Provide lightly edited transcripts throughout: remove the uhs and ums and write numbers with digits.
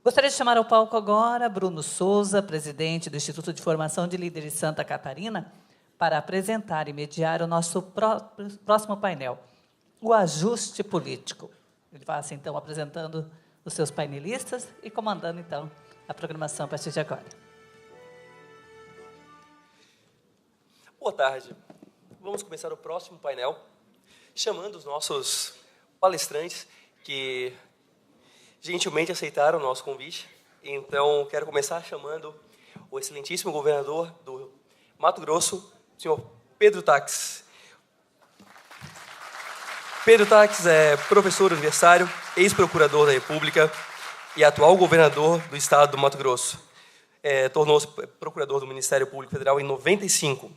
Gostaria de chamar ao palco agora Bruno Souza, presidente do Instituto de Formação de Líderes Santa Catarina, para apresentar e mediar o nosso próximo painel, o ajuste político. Ele vai, assim, então, apresentando os seus painelistas e comandando, então, a programação a partir de agora. Boa tarde. Vamos começar o próximo painel, chamando os nossos palestrantes que gentilmente aceitaram o nosso convite. Então, quero começar chamando o excelentíssimo governador do Mato Grosso, senhor Pedro Taques. Pedro Taques é professor universitário, ex-procurador da República e atual governador do estado do Mato Grosso. Tornou-se procurador do Ministério Público Federal em 95.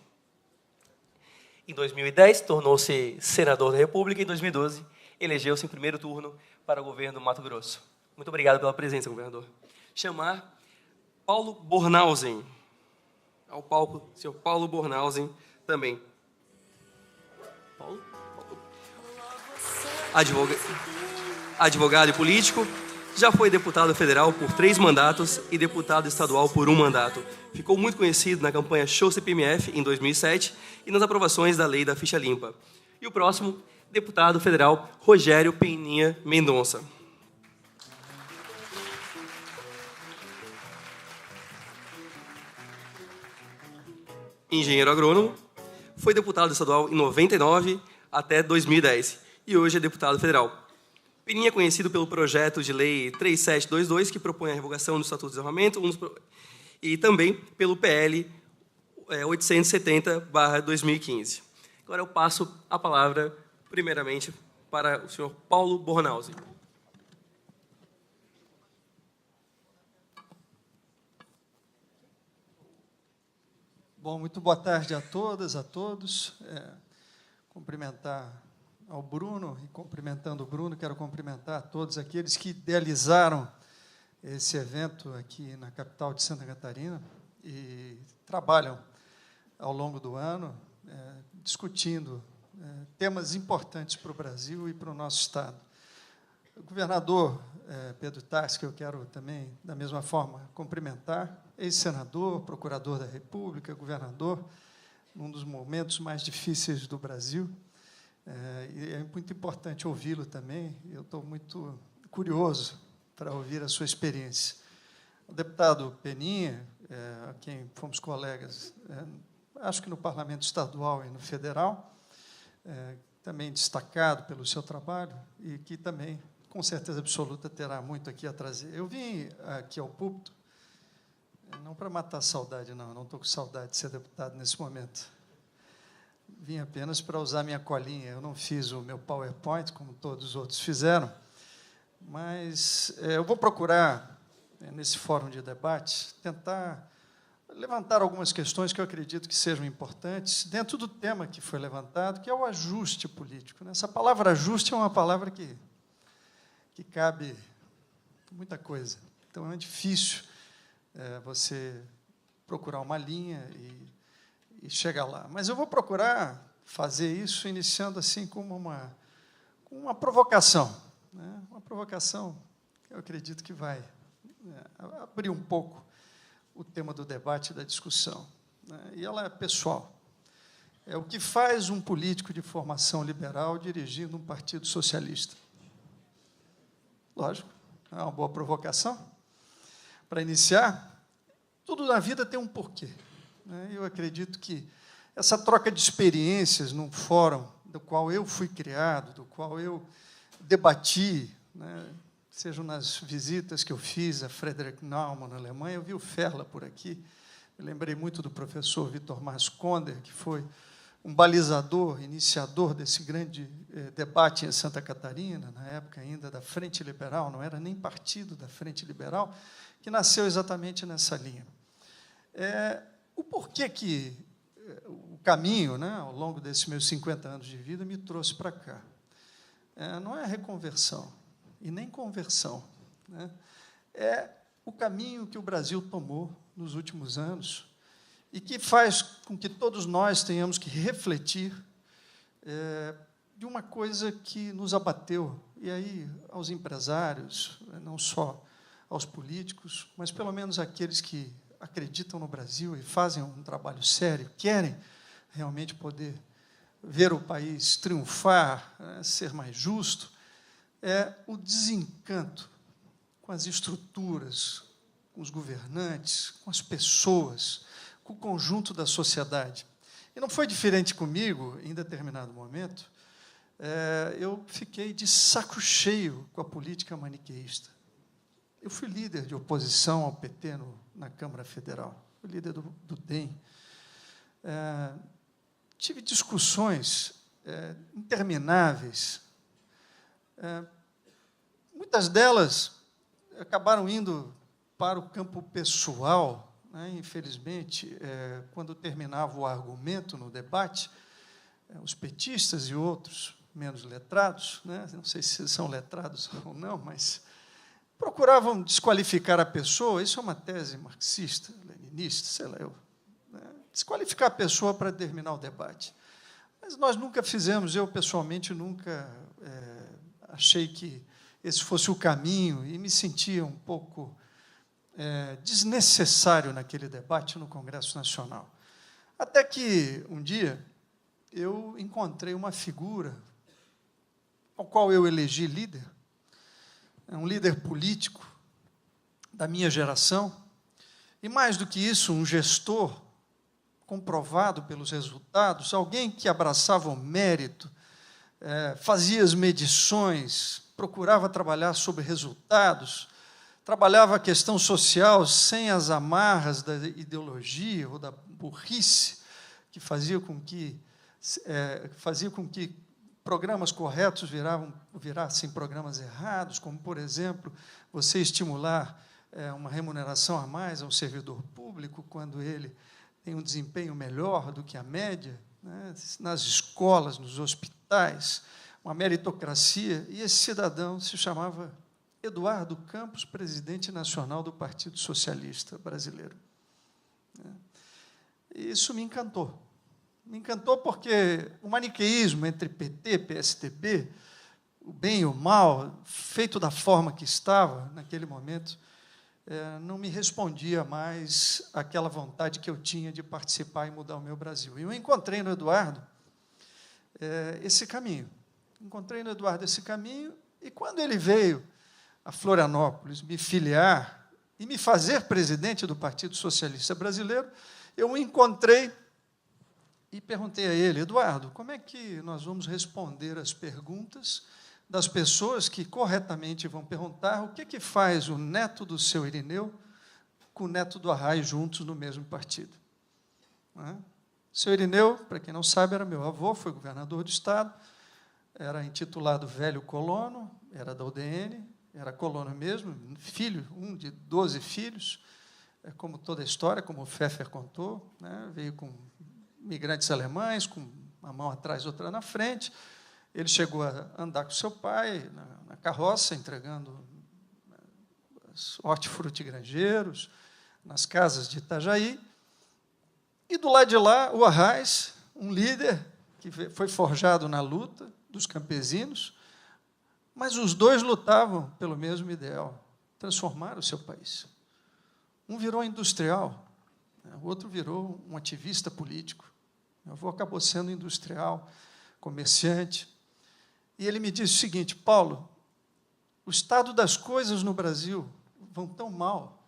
Em 2010, tornou-se senador da República e em 2012 elegeu-se em primeiro turno para o governo do Mato Grosso. Muito obrigado pela presença, governador. Chamar Paulo Bornhausen. Ao palco, senhor Paulo Bornhausen também. Paulo? Advogado e político, já foi deputado federal por 3 mandatos e deputado estadual por 1 mandato. Ficou muito conhecido na campanha Show CPMF, em 2007, e nas aprovações da lei da ficha limpa. E o próximo, deputado federal Rogério Peninha Mendonça. Engenheiro agrônomo, foi deputado estadual em 99 até 2010 e hoje é deputado federal. Peninha é conhecido pelo projeto de lei 3722, que propõe a revogação do Estatuto de Desarmamento, e também pelo PL 870/2015. Agora eu passo a palavra, primeiramente, para o senhor Paulo Bornhausen. Bom, muito boa tarde a todas, a todos. Cumprimentar ao Bruno, e cumprimentando o Bruno, quero cumprimentar a todos aqueles que idealizaram esse evento aqui na capital de Santa Catarina e trabalham ao longo do ano discutindo temas importantes para o Brasil e para o nosso Estado. O governador Pedro Taques, que eu quero também, da mesma forma, cumprimentar, ex-senador, procurador da República, governador, num dos momentos mais difíceis do Brasil, e é muito importante ouvi-lo também. Eu estou muito curioso para ouvir a sua experiência. O deputado Peninha, a quem fomos colegas, acho que no Parlamento Estadual e no Federal, também destacado pelo seu trabalho e que também, com certeza absoluta, terá muito aqui a trazer. Eu vim aqui ao púlpito, não para matar a saudade, não estou com saudade de ser deputado nesse momento. Vim apenas para usar minha colinha. Eu não fiz o meu PowerPoint, como todos os outros fizeram, mas eu vou procurar, nesse fórum de debate, tentar levantar algumas questões que eu acredito que sejam importantes, dentro do tema que foi levantado, que é o ajuste político. Essa palavra ajuste é uma palavra que cabe muita coisa. Então, é difícil você procurar uma linha e chegar lá. Mas eu vou procurar fazer isso iniciando assim como uma provocação. Uma provocação que eu acredito que vai abrir um pouco o tema do debate e da discussão. E ela é pessoal. É o que faz um político de formação liberal dirigindo um partido socialista. Lógico, é uma boa provocação. Para iniciar, tudo na vida tem um porquê. Eu acredito que essa troca de experiências num fórum do qual eu fui criado, do qual eu debati, sejam nas visitas que eu fiz a Friedrich Naumann, na Alemanha, eu vi o Ferla por aqui, me lembrei muito do professor Vitor Maskonder, que foi um balizador, iniciador desse grande debate em Santa Catarina, na época ainda da Frente Liberal, não era nem partido da Frente Liberal, que nasceu exatamente nessa linha. O porquê que o caminho, ao longo desses meus 50 anos de vida, me trouxe para cá. Não é reconversão e nem conversão. É o caminho que o Brasil tomou nos últimos anos e que faz com que todos nós tenhamos que refletir de uma coisa que nos abateu, e aí aos empresários, não só aos políticos, mas pelo menos àqueles que acreditam no Brasil e fazem um trabalho sério, querem realmente poder ver o país triunfar, ser mais justo, é o desencanto com as estruturas, com os governantes, com as pessoas, com o conjunto da sociedade. E não foi diferente comigo, em determinado momento. Eu fiquei de saco cheio com a política maniqueísta. Eu fui líder de oposição ao PT na Câmara Federal, fui líder do DEM. Tive discussões intermináveis. Muitas delas acabaram indo para o campo pessoal, né? Infelizmente, quando terminava o argumento no debate, os petistas e outros menos letrados, né? Não sei se são letrados ou não, mas procuravam desqualificar a pessoa. Isso é uma tese marxista, leninista, sei lá eu. Desqualificar a pessoa para terminar o debate. Mas nós nunca fizemos, eu pessoalmente nunca achei que esse fosse o caminho e me sentia um pouco desnecessário naquele debate no Congresso Nacional. Até que, um dia, eu encontrei uma figura ao qual eu elegi líder, um líder político da minha geração, e, mais do que isso, um gestor comprovado pelos resultados, alguém que abraçava o mérito, fazia as medições, procurava trabalhar sobre resultados, trabalhava a questão social sem as amarras da ideologia ou da burrice que fazia com que programas corretos virassem programas errados, como, por exemplo, você estimular uma remuneração a mais ao servidor público quando ele tem um desempenho melhor do que a média, né, nas escolas, nos hospitais, uma meritocracia. E esse cidadão se chamava Eduardo Campos, presidente nacional do Partido Socialista Brasileiro. E isso me encantou. Me encantou porque o maniqueísmo entre PT, PSDB, o bem e o mal, feito da forma que estava naquele momento, não me respondia mais àquela vontade que eu tinha de participar e mudar o meu Brasil. E eu encontrei no Eduardo esse caminho. Encontrei no Eduardo esse caminho, e quando ele veio a Florianópolis me filiar e me fazer presidente do Partido Socialista Brasileiro, eu o encontrei e perguntei a ele: Eduardo, como é que nós vamos responder as perguntas das pessoas que corretamente vão perguntar o que faz o neto do seu Irineu com o neto do Arraes juntos no mesmo partido? O seu Irineu, para quem não sabe, era meu avô, foi governador do Estado, era intitulado velho colono, era da UDN, era colono mesmo, filho, um de 12 filhos, como toda a história, como o Pfeffer contou, né? Veio com imigrantes alemães, com uma mão atrás, outra na frente. Ele chegou a andar com seu pai na carroça, entregando os hortifrutigranjeiros nas casas de Itajaí. E, do lado de lá, o Arraes, um líder que foi forjado na luta dos campesinos, mas os dois lutavam pelo mesmo ideal, transformar o seu país. Um virou industrial, o outro virou um ativista político. Meu avô acabou sendo industrial, comerciante. E ele me disse o seguinte: Paulo, o estado das coisas no Brasil vão tão mal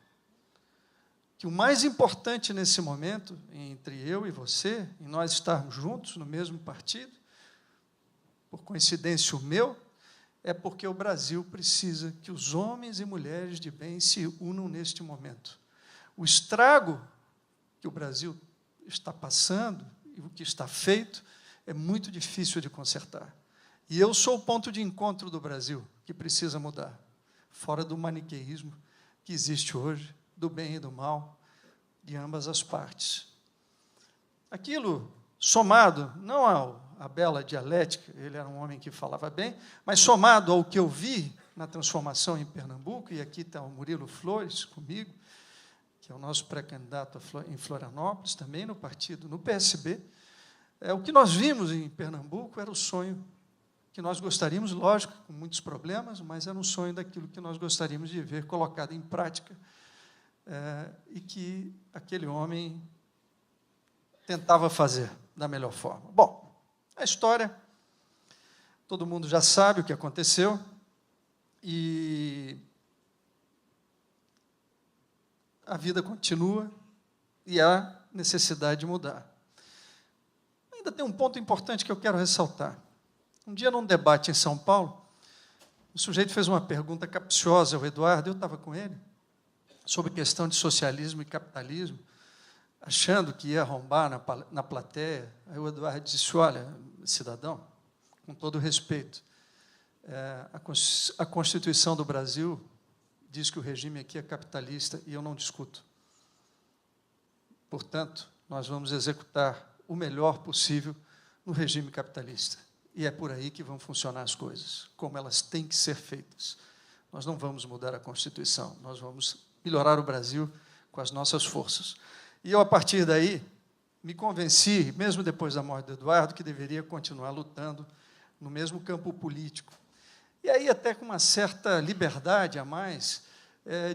que o mais importante nesse momento, entre eu e você, e nós estarmos juntos no mesmo partido, por coincidência o meu, é porque o Brasil precisa que os homens e mulheres de bem se unam neste momento. O estrago que o Brasil está passando e o que está feito é muito difícil de consertar. E eu sou o ponto de encontro do Brasil, que precisa mudar, fora do maniqueísmo que existe hoje, do bem e do mal, de ambas as partes. Aquilo, somado, não à bela dialética, ele era um homem que falava bem, mas somado ao que eu vi na transformação em Pernambuco, e aqui está o Murilo Flores comigo, que é o nosso pré-candidato em Florianópolis, também no partido, no PSB, o que nós vimos em Pernambuco era o sonho que nós gostaríamos, lógico, com muitos problemas, mas era um sonho daquilo que nós gostaríamos de ver colocado em prática, e que aquele homem tentava fazer da melhor forma. Bom, a história, todo mundo já sabe o que aconteceu, e a vida continua, e há necessidade de mudar. Ainda tem um ponto importante que eu quero ressaltar. Um dia, num debate em São Paulo, o sujeito fez uma pergunta capciosa ao Eduardo, eu estava com ele, sobre questão de socialismo e capitalismo, achando que ia arrombar na plateia. Aí o Eduardo disse, olha, cidadão, com todo respeito, a Constituição do Brasil diz que o regime aqui é capitalista e eu não discuto. Portanto, nós vamos executar o melhor possível no regime capitalista. E é por aí que vão funcionar as coisas, como elas têm que ser feitas. Nós não vamos mudar a Constituição, nós vamos melhorar o Brasil com as nossas forças. E eu, a partir daí, me convenci, mesmo depois da morte do Eduardo, que deveria continuar lutando no mesmo campo político. E aí, até com uma certa liberdade a mais,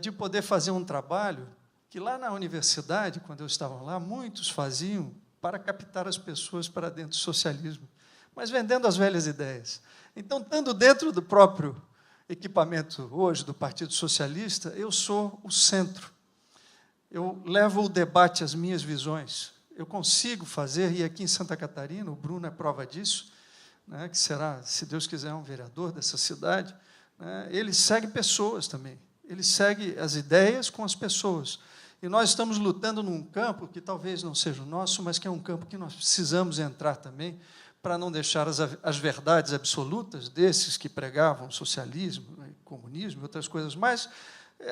de poder fazer um trabalho que lá na universidade, quando eu estava lá, muitos faziam para captar as pessoas para dentro do socialismo, mas vendendo as velhas ideias. Então, estando dentro do próprio equipamento hoje do Partido Socialista, eu sou o centro. Eu levo o debate às minhas visões. Eu consigo fazer, e aqui em Santa Catarina, o Bruno é prova disso, né, que será, se Deus quiser, um vereador dessa cidade, né, ele segue pessoas também. Ele segue as ideias com as pessoas. E nós estamos lutando num campo que talvez não seja o nosso, mas que é um campo que nós precisamos entrar também, para não deixar as verdades absolutas desses que pregavam socialismo, comunismo e outras coisas mais,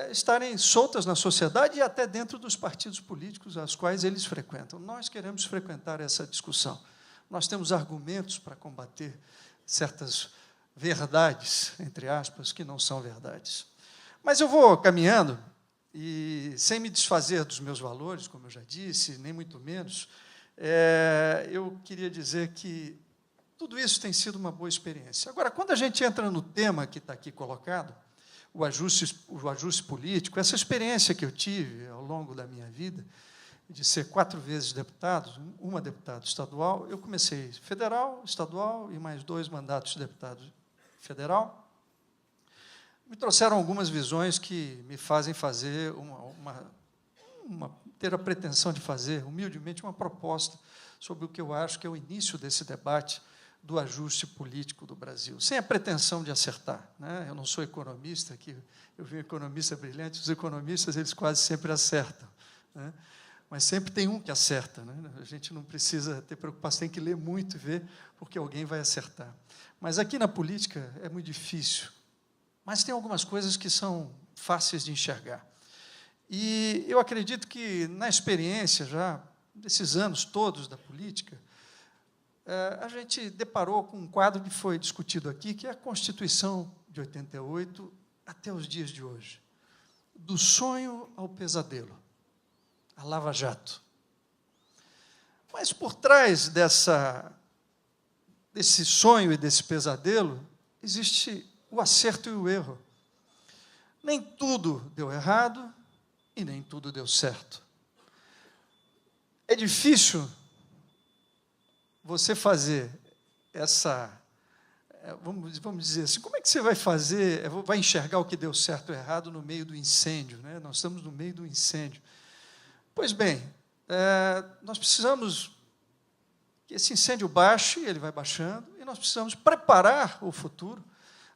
estarem soltas na sociedade e até dentro dos partidos políticos aos quais eles frequentam. Nós queremos frequentar essa discussão. Nós temos argumentos para combater certas verdades, entre aspas, que não são verdades. Mas eu vou caminhando, e sem me desfazer dos meus valores, como eu já disse, nem muito menos, eu queria dizer que tudo isso tem sido uma boa experiência. Agora, quando a gente entra no tema que está aqui colocado, o ajuste político, essa experiência que eu tive ao longo da minha vida, de ser 4 vezes deputado, uma deputada estadual, eu comecei federal, estadual e mais 2 mandatos de deputado federal, me trouxeram algumas visões que me fazem fazer ter a pretensão de fazer, humildemente, uma proposta sobre o que eu acho que é o início desse debate do ajuste político do Brasil, sem a pretensão de acertar, né? Eu não sou economista, aqui eu vi um economista brilhante, os economistas eles quase sempre acertam, né? Mas sempre tem um que acerta, né? A gente não precisa ter preocupação, tem que ler muito e ver, porque alguém vai acertar. Mas aqui na política é muito difícil, mas tem algumas coisas que são fáceis de enxergar. E eu acredito que, na experiência já, desses anos todos da política, a gente deparou com um quadro que foi discutido aqui, que é a Constituição de 88 até os dias de hoje. Do sonho ao pesadelo, a Lava Jato. Mas, por trás desse sonho e desse pesadelo, existe o acerto e o erro. Nem tudo deu errado, e nem tudo deu certo. É difícil você fazer vamos dizer assim, como é que você vai enxergar o que deu certo ou errado no meio do incêndio, né? Nós estamos no meio do incêndio. Pois bem, nós precisamos que esse incêndio baixe, ele vai baixando, e nós precisamos preparar o futuro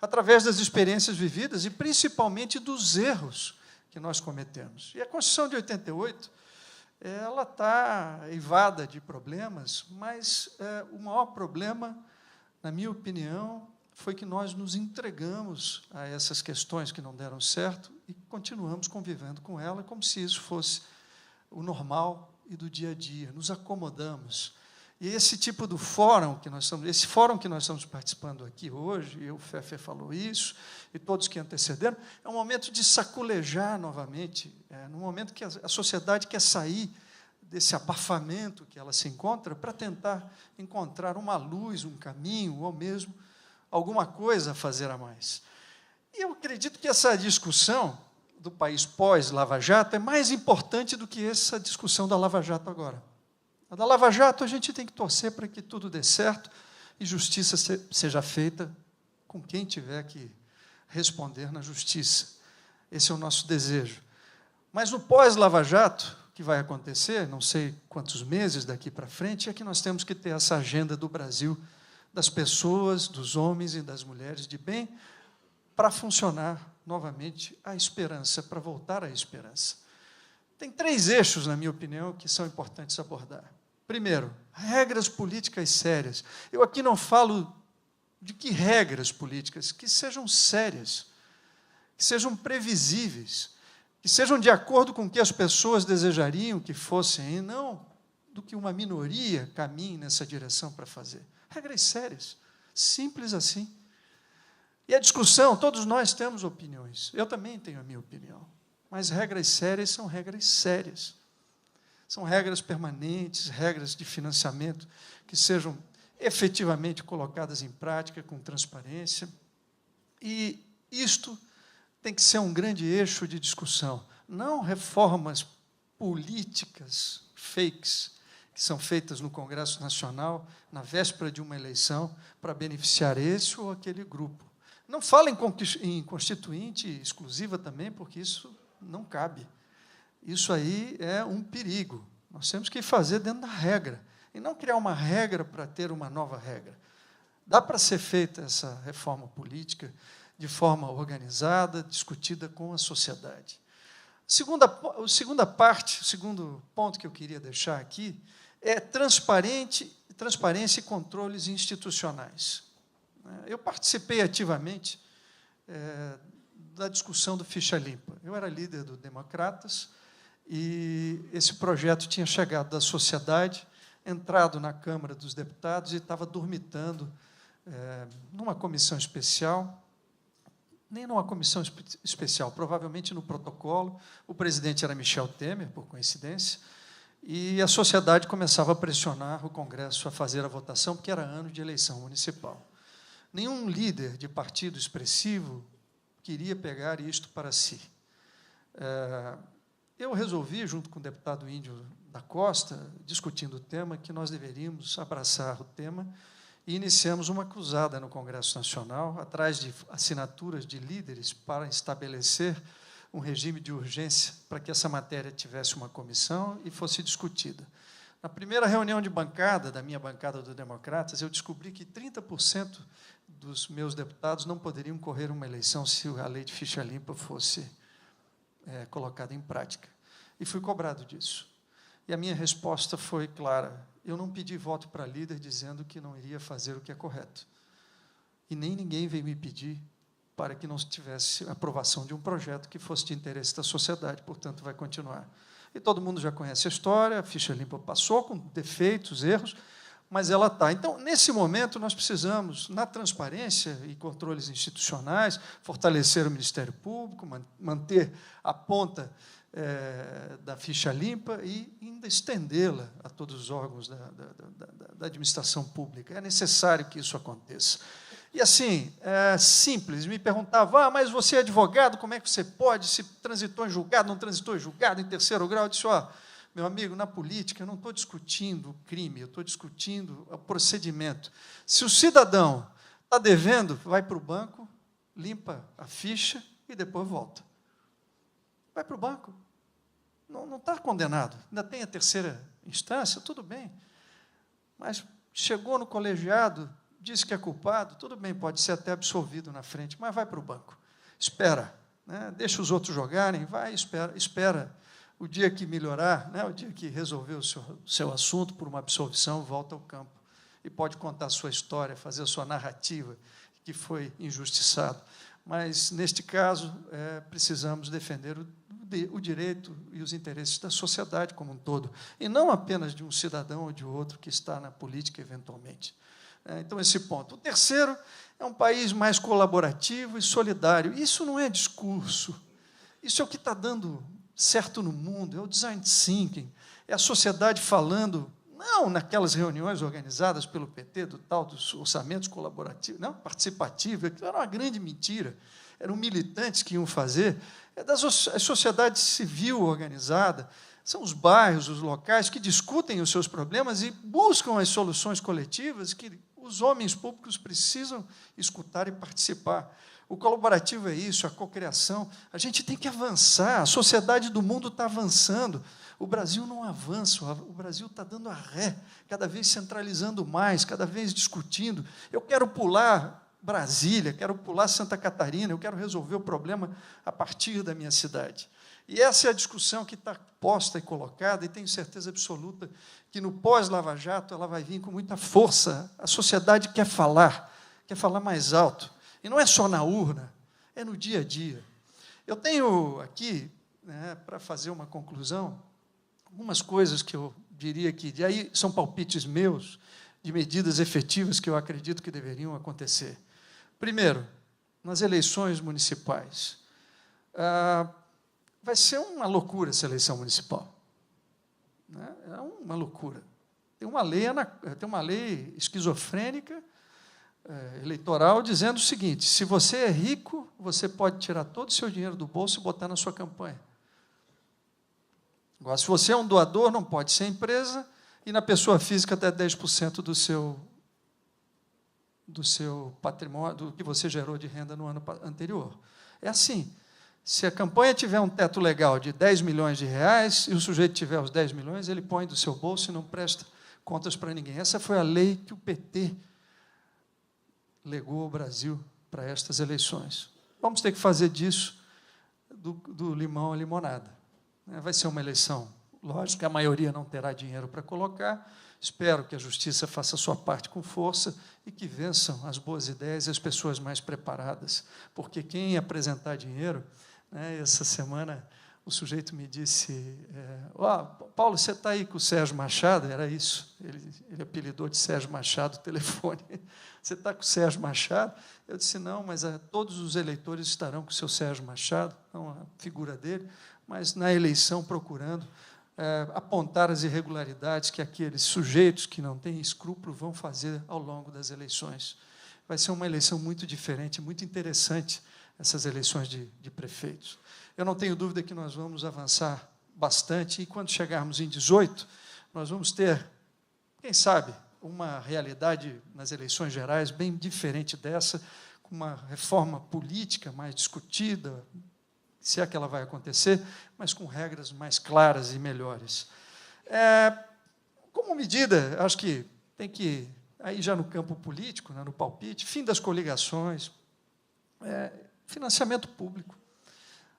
através das experiências vividas e, principalmente, dos erros que nós cometemos. E a Constituição de 88, ela está eivada de problemas, mas o maior problema, na minha opinião, foi que nós nos entregamos a essas questões que não deram certo e continuamos convivendo com ela como se isso fosse o normal e do dia a dia. Nos acomodamos. E esse tipo de fórum que nós estamos participando aqui hoje, e o Fefe falou isso, e todos que antecederam, é um momento de saculejar novamente, num momento que a sociedade quer sair desse abafamento que ela se encontra, para tentar encontrar uma luz, um caminho, ou mesmo alguma coisa a fazer a mais. E eu acredito que essa discussão do país pós-Lava Jato é mais importante do que essa discussão da Lava Jato agora. A da Lava Jato a gente tem que torcer para que tudo dê certo e justiça seja feita com quem tiver que responder na justiça. Esse é o nosso desejo. Mas no pós-Lava Jato, o que vai acontecer, não sei quantos meses daqui para frente, é que nós temos que ter essa agenda do Brasil, das pessoas, dos homens e das mulheres de bem, para funcionar novamente a esperança, para voltar à esperança. Tem 3 eixos, na minha opinião, que são importantes abordar. Primeiro, regras políticas sérias. Eu aqui não falo de que regras políticas, que sejam sérias, que sejam previsíveis, que sejam de acordo com o que as pessoas desejariam que fossem, e não do que uma minoria caminhe nessa direção para fazer. Regras sérias, simples assim. E a discussão, todos nós temos opiniões, eu também tenho a minha opinião, mas regras sérias são regras sérias. São regras permanentes, regras de financiamento que sejam efetivamente colocadas em prática com transparência. E isto tem que ser um grande eixo de discussão, não reformas políticas fakes que são feitas no Congresso Nacional na véspera de uma eleição para beneficiar esse ou aquele grupo. Não fala em constituinte exclusiva também, porque isso não cabe. Isso aí é um perigo. Nós temos que fazer dentro da regra, e não criar uma regra para ter uma nova regra. Dá para ser feita essa reforma política de forma organizada, discutida com a sociedade. O segundo ponto que eu queria deixar aqui é transparência e controles institucionais. Eu participei ativamente da discussão do Ficha Limpa. Eu era líder do Democratas e esse projeto tinha chegado da sociedade, entrado na Câmara dos Deputados e estava dormitando numa comissão especial, nem numa comissão especial, provavelmente no protocolo. O presidente era Michel Temer, por coincidência, e a sociedade começava a pressionar o Congresso a fazer a votação, porque era ano de eleição municipal. Nenhum líder de partido expressivo queria pegar isto para si. Eu resolvi, junto com o deputado Índio da Costa, discutindo o tema, que nós deveríamos abraçar o tema, e iniciamos uma cruzada no Congresso Nacional, atrás de assinaturas de líderes para estabelecer um regime de urgência para que essa matéria tivesse uma comissão e fosse discutida. Na primeira reunião de bancada, da minha bancada do Democratas, eu descobri que 30% dos meus deputados não poderiam correr uma eleição se a lei de ficha limpa fosse colocada em prática. E fui cobrado disso. E a minha resposta foi clara: eu não pedi voto para líder dizendo que não iria fazer o que é correto. E nem ninguém veio me pedir para que não tivesse aprovação de um projeto que fosse de interesse da sociedade, portanto, vai continuar. E todo mundo já conhece a história, a ficha limpa passou com defeitos, erros, mas ela está. Então, nesse momento, nós precisamos, na transparência e controles institucionais, fortalecer o Ministério Público, manter a ponta da ficha limpa e ainda estendê-la a todos os órgãos da administração pública. É necessário que isso aconteça. E, assim, simples, me perguntava, mas você é advogado, como é que você pode, se transitou em julgado, não transitou em julgado, em terceiro grau? Eu disse, meu amigo, na política eu não estou discutindo o crime, eu estou discutindo o procedimento. Se o cidadão está devendo, vai para o banco, limpa a ficha e depois volta. Vai para o banco. Não está condenado. Ainda tem a terceira instância, tudo bem. Mas chegou no colegiado, disse que é culpado, tudo bem, pode ser até absolvido na frente, mas vai para o banco. Espera, né? Deixa os outros jogarem, vai, espera. O dia que melhorar, né? O dia que resolver o seu assunto por uma absolvição, volta ao campo. E pode contar a sua história, fazer a sua narrativa, que foi injustiçado. Mas, neste caso, precisamos defender o direito e os interesses da sociedade como um todo, e não apenas de um cidadão ou de outro que está na política, eventualmente. Então, esse ponto. O terceiro é um país mais colaborativo e solidário. Isso não é discurso. Isso é o que está dando certo no mundo, é o design thinking, é a sociedade falando não naquelas reuniões organizadas pelo PT, do tal dos orçamentos colaborativos, não, participativos, aquilo era uma grande mentira. Eram militantes que iam fazer, é da sociedade civil organizada, são os bairros, os locais que discutem os seus problemas e buscam as soluções coletivas que os homens públicos precisam escutar e participar. O colaborativo é isso, a cocriação. A gente tem que avançar, a sociedade do mundo está avançando. O Brasil não avança, o Brasil está dando a ré, cada vez centralizando mais, cada vez discutindo. Eu quero pular Brasília, quero pular Santa Catarina, eu quero resolver o problema a partir da minha cidade. E essa é a discussão que está posta e colocada, e tenho certeza absoluta que no pós-Lava Jato ela vai vir com muita força. A sociedade quer falar mais alto. E não é só na urna, é no dia a dia. Eu tenho aqui, para fazer uma conclusão, algumas coisas que eu diria que, de aí são palpites meus, de medidas efetivas que eu acredito que deveriam acontecer. Primeiro, nas eleições municipais. Vai ser uma loucura essa eleição municipal. É uma loucura. Tem uma lei esquizofrênica, eleitoral, dizendo o seguinte: se você é rico, você pode tirar todo o seu dinheiro do bolso e botar na sua campanha. Agora, se você é um doador, não pode ser empresa, e na pessoa física até 10% do seu patrimônio, do que você gerou de renda no ano anterior. É assim. Se a campanha tiver um teto legal de 10 milhões de reais, e o sujeito tiver os 10 milhões, ele põe do seu bolso e não presta contas para ninguém. Essa foi a lei que o PT legou ao Brasil para estas eleições. Vamos ter que fazer disso do limão à limonada. Vai ser uma eleição, lógico que a maioria não terá dinheiro para colocar. Espero que a justiça faça a sua parte com força e que vençam as boas ideias e as pessoas mais preparadas, porque quem apresentar dinheiro, essa semana o sujeito me disse, Paulo, você está aí com o Sérgio Machado? Era isso, ele apelidou de Sérgio Machado o telefone. Você está com o Sérgio Machado? Eu disse, não, mas todos os eleitores estarão com o seu Sérgio Machado, não a figura dele, mas na eleição procurando apontar as irregularidades que aqueles sujeitos que não têm escrúpulo vão fazer ao longo das eleições. Vai ser uma eleição muito diferente, muito interessante, essas eleições de prefeitos. Eu não tenho dúvida que nós vamos avançar bastante, e quando chegarmos em 18, nós vamos ter, quem sabe, uma realidade nas eleições gerais bem diferente dessa, com uma reforma política mais discutida, se é que ela vai acontecer, mas com regras mais claras e melhores. Como medida, acho que tem que, aí já no campo político, no palpite, fim das coligações, financiamento público.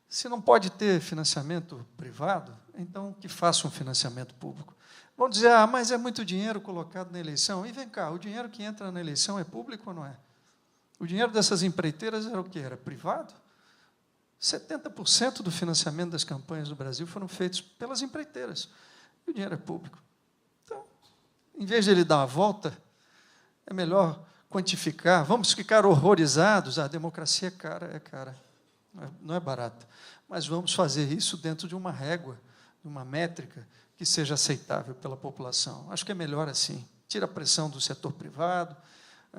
Se não pode ter financiamento privado, então que faça um financiamento público. Vão dizer, mas é muito dinheiro colocado na eleição. E vem cá, o dinheiro que entra na eleição é público ou não é? O dinheiro dessas empreiteiras era o quê? Era privado? 70% do financiamento das campanhas do Brasil foram feitos pelas empreiteiras. E o dinheiro é público. Então, em vez de ele dar uma volta, é melhor quantificar. Vamos ficar horrorizados. A democracia é cara. Não é barata. Mas vamos fazer isso dentro de uma régua, de uma métrica que seja aceitável pela população. Acho que é melhor assim. Tira a pressão do setor privado,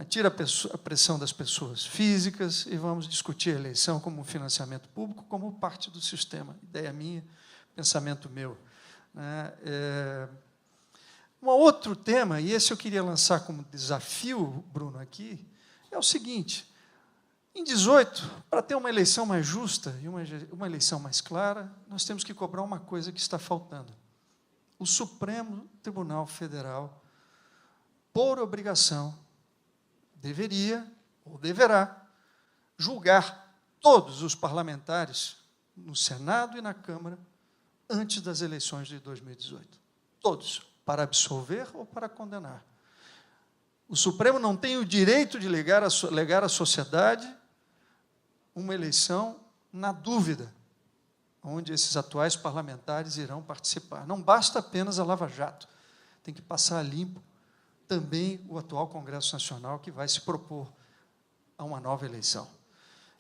tira a pressão das pessoas físicas e vamos discutir a eleição como um financiamento público, como parte do sistema. Ideia minha, pensamento meu. Um outro tema, e esse eu queria lançar como desafio, Bruno, aqui, é o seguinte: em 18, para ter uma eleição mais justa e uma eleição mais clara, nós temos que cobrar uma coisa que está faltando. O Supremo Tribunal Federal, por obrigação, deveria ou deverá julgar todos os parlamentares no Senado e na Câmara antes das eleições de 2018. Todos, para absolver ou para condenar. O Supremo não tem o direito de legar à sociedade uma eleição na dúvida, onde esses atuais parlamentares irão participar. Não basta apenas a Lava Jato, tem que passar a limpo também o atual Congresso Nacional, que vai se propor a uma nova eleição.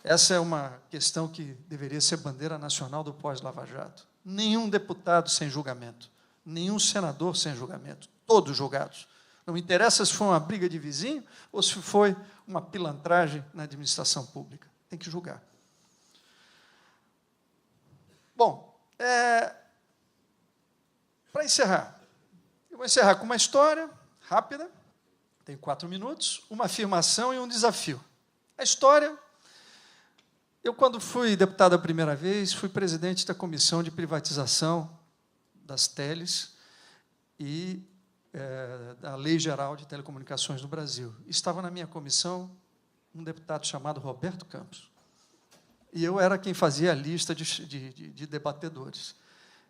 Essa é uma questão que deveria ser bandeira nacional do pós-Lava Jato. Nenhum deputado sem julgamento, nenhum senador sem julgamento, todos julgados. Não interessa se foi uma briga de vizinho ou se foi uma pilantragem na administração pública. Tem que julgar. Bom, para encerrar, eu vou encerrar com uma história rápida, tenho 4 minutos, uma afirmação e um desafio. A história, eu, quando fui deputado a primeira vez, fui presidente da Comissão de Privatização das Teles e da Lei Geral de Telecomunicações no Brasil. Estava na minha comissão um deputado chamado Roberto Campos. E eu era quem fazia a lista de debatedores.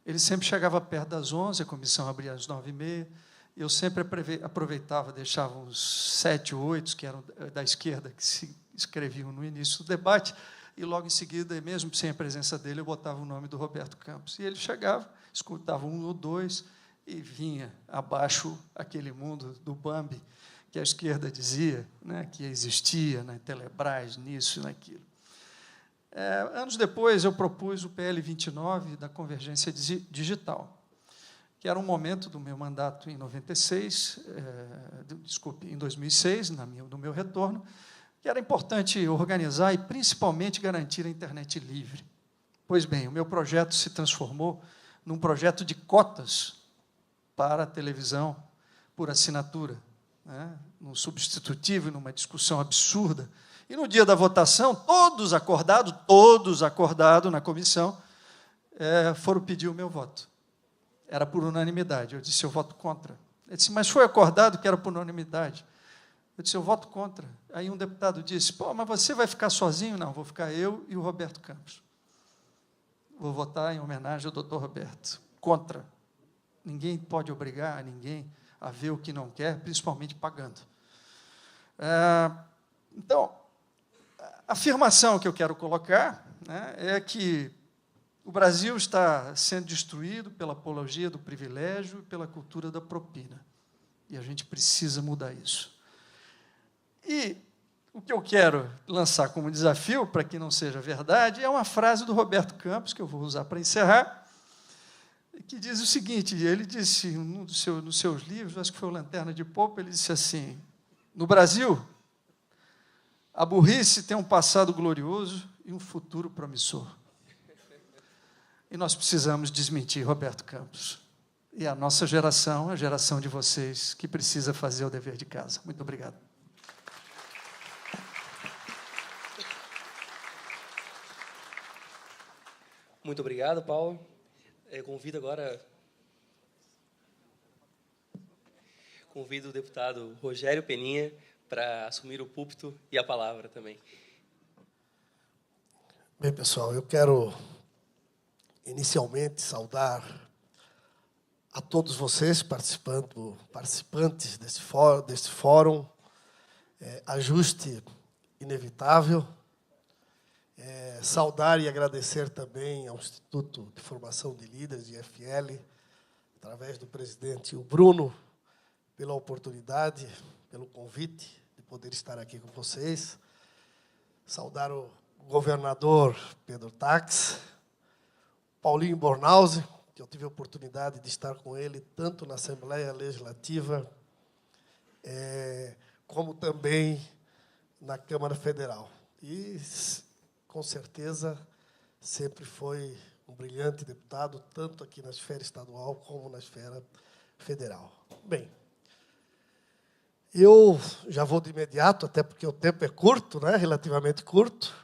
Ele sempre chegava perto das 11, a comissão abria às 9h30, eu sempre aproveitava, deixava uns 7 ou 8, que eram da esquerda, que se inscreviam no início do debate, e logo em seguida, mesmo sem a presença dele, eu botava o nome do Roberto Campos. E ele chegava, escutava 1 ou 2, e vinha abaixo aquele mundo do Bambi, que a esquerda dizia, né, que existia na Telebrás, nisso e naquilo. Anos depois, eu propus o PL 29 da Convergência Digital, que era um momento do meu mandato em 2006, no meu retorno, que era importante organizar e, principalmente, garantir a internet livre. Pois bem, o meu projeto se transformou num projeto de cotas para a televisão por assinatura, né, num substitutivo, numa discussão absurda. E no dia da votação, todos acordados na comissão, foram pedir o meu voto. Era por unanimidade. Eu disse, eu voto contra. Ele disse, mas foi acordado que era por unanimidade. Eu disse, eu voto contra. Aí um deputado disse, pô, mas você vai ficar sozinho? Não, vou ficar eu e o Roberto Campos. Vou votar em homenagem ao doutor Roberto. Contra. Ninguém pode obrigar ninguém a ver o que não quer, principalmente pagando. Então, a afirmação que eu quero colocar, né, é que o Brasil está sendo destruído pela apologia do privilégio e pela cultura da propina. E a gente precisa mudar isso. E o que eu quero lançar como desafio, para que não seja verdade, é uma frase do Roberto Campos, que eu vou usar para encerrar, que diz o seguinte, ele disse, num dos seus livros, acho que foi o Lanterna de Popa, ele disse assim, no Brasil, a burrice tem um passado glorioso e um futuro promissor. E nós precisamos desmentir Roberto Campos. E a nossa geração, a geração de vocês, que precisa fazer o dever de casa. Muito obrigado. Muito obrigado, Paulo. Convido o deputado Rogério Peninha para assumir o púlpito e a palavra também. Bem, pessoal, eu quero inicialmente saudar a todos vocês participantes desse fórum, Ajuste Inevitável, saudar e agradecer também ao Instituto de Formação de Líderes, IFL, através do presidente o Bruno, pela oportunidade, pelo convite de poder estar aqui com vocês. Saudar o governador Pedro Tax, Paulinho Bornhausen, que eu tive a oportunidade de estar com ele tanto na Assembleia Legislativa, como também na Câmara Federal. E, com certeza, sempre foi um brilhante deputado, tanto aqui na esfera estadual como na esfera federal. Bem, eu já vou de imediato, até porque o tempo é curto, né, relativamente curto,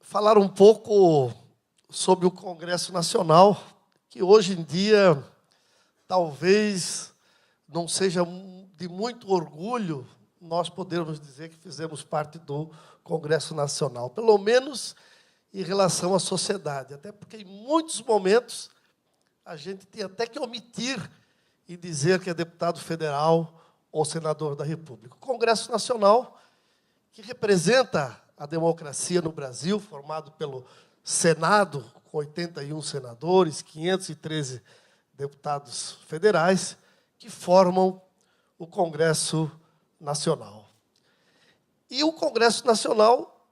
falar um pouco sobre o Congresso Nacional, que hoje em dia talvez não seja de muito orgulho nós podemos dizer que fizemos parte do Congresso Nacional, pelo menos em relação à sociedade, até porque em muitos momentos a gente tem até que omitir e dizer que é deputado federal ou senador da República. O Congresso Nacional, que representa a democracia no Brasil, formado pelo Senado, com 81 senadores, 513 deputados federais, que formam o Congresso Nacional. E o Congresso Nacional,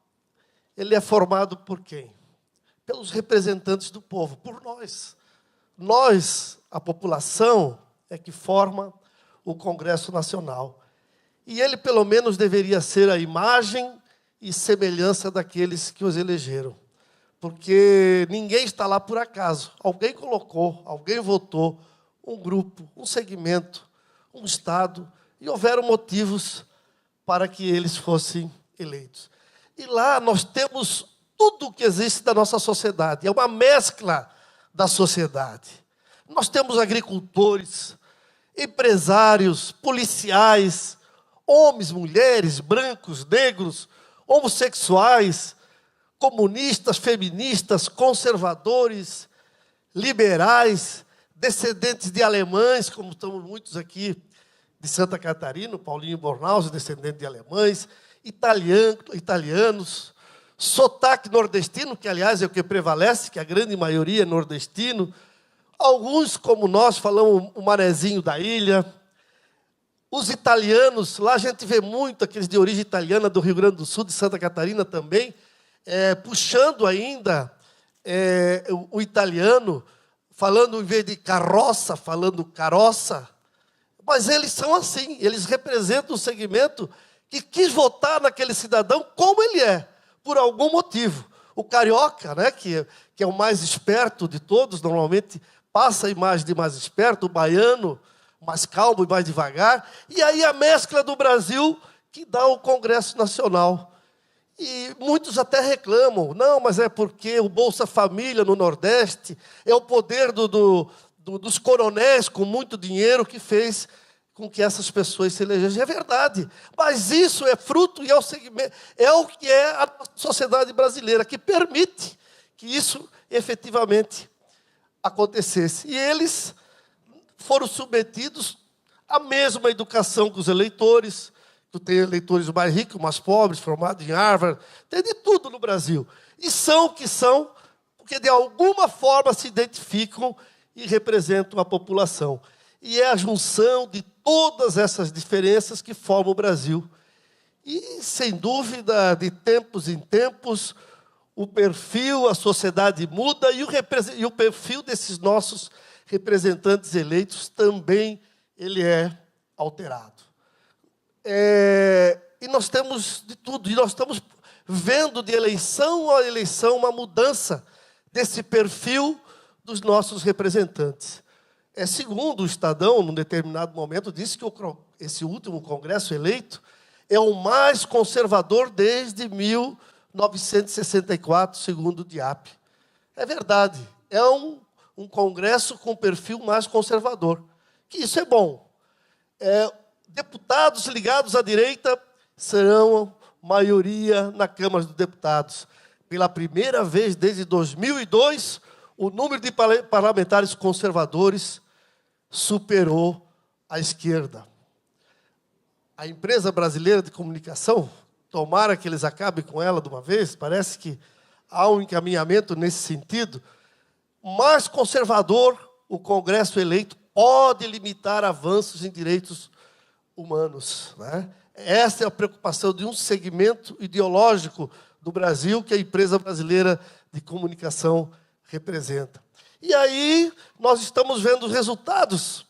ele é formado por quem? Pelos representantes do povo, por nós. Nós, a população, é que forma o Congresso Nacional. E ele, pelo menos, deveria ser a imagem e semelhança daqueles que os elegeram. Porque ninguém está lá por acaso. Alguém colocou, alguém votou, um grupo, um segmento, um Estado, e houveram motivos para que eles fossem eleitos. E lá nós temos tudo o que existe da nossa sociedade. É uma mescla da sociedade. Nós temos agricultores, empresários, policiais, homens, mulheres, brancos, negros, homossexuais, comunistas, feministas, conservadores, liberais, descendentes de alemães, como estamos muitos aqui de Santa Catarina, Paulinho Bornhaus, descendente de alemães, italianos, sotaque nordestino, que, aliás, é o que prevalece, que a grande maioria é nordestino. Alguns, como nós, falamos o manezinho da ilha. Os italianos, lá a gente vê muito aqueles de origem italiana do Rio Grande do Sul, de Santa Catarina também, puxando ainda o italiano, falando, em vez de carroça, falando caroça. Mas eles são assim, eles representam um segmento que quis votar naquele cidadão como ele é, por algum motivo. O carioca, né, que é o mais esperto de todos, normalmente passa a imagem de mais esperto, o baiano, mais calmo e mais devagar, e aí a mescla do Brasil que dá o Congresso Nacional. E muitos até reclamam, não, mas é porque o Bolsa Família no Nordeste é o poder dos coronéis com muito dinheiro que fez com que essas pessoas se elegessem. É verdade, mas isso é fruto e é o que é a sociedade brasileira, que permite que isso efetivamente acontecesse. E eles foram submetidos à mesma educação que os eleitores. Tu tem eleitores mais ricos, mais pobres, formados em Harvard, tem de tudo no Brasil. E são o que são, porque de alguma forma se identificam e representam a população. E é a junção de todas essas diferenças que formam o Brasil. E, sem dúvida, de tempos em tempos, o perfil, a sociedade muda e o perfil desses nossos representantes eleitos também ele é alterado. E nós temos de tudo, e nós estamos vendo de eleição a eleição uma mudança desse perfil dos nossos representantes. Segundo o Estadão, num determinado momento, disse que esse último Congresso eleito é o mais conservador desde 1964, segundo o DIAP. É verdade, é um Congresso com perfil mais conservador, que isso é bom. Deputados ligados à direita serão maioria na Câmara dos Deputados. Pela primeira vez desde 2002, o número de parlamentares conservadores superou a esquerda. A empresa brasileira de comunicação, tomara que eles acabem com ela de uma vez, parece que há um encaminhamento nesse sentido. Mais conservador, o Congresso eleito pode limitar avanços em direitos humanos, né? Essa é a preocupação de um segmento ideológico do Brasil que a empresa brasileira de comunicação representa. E aí nós estamos vendo os resultados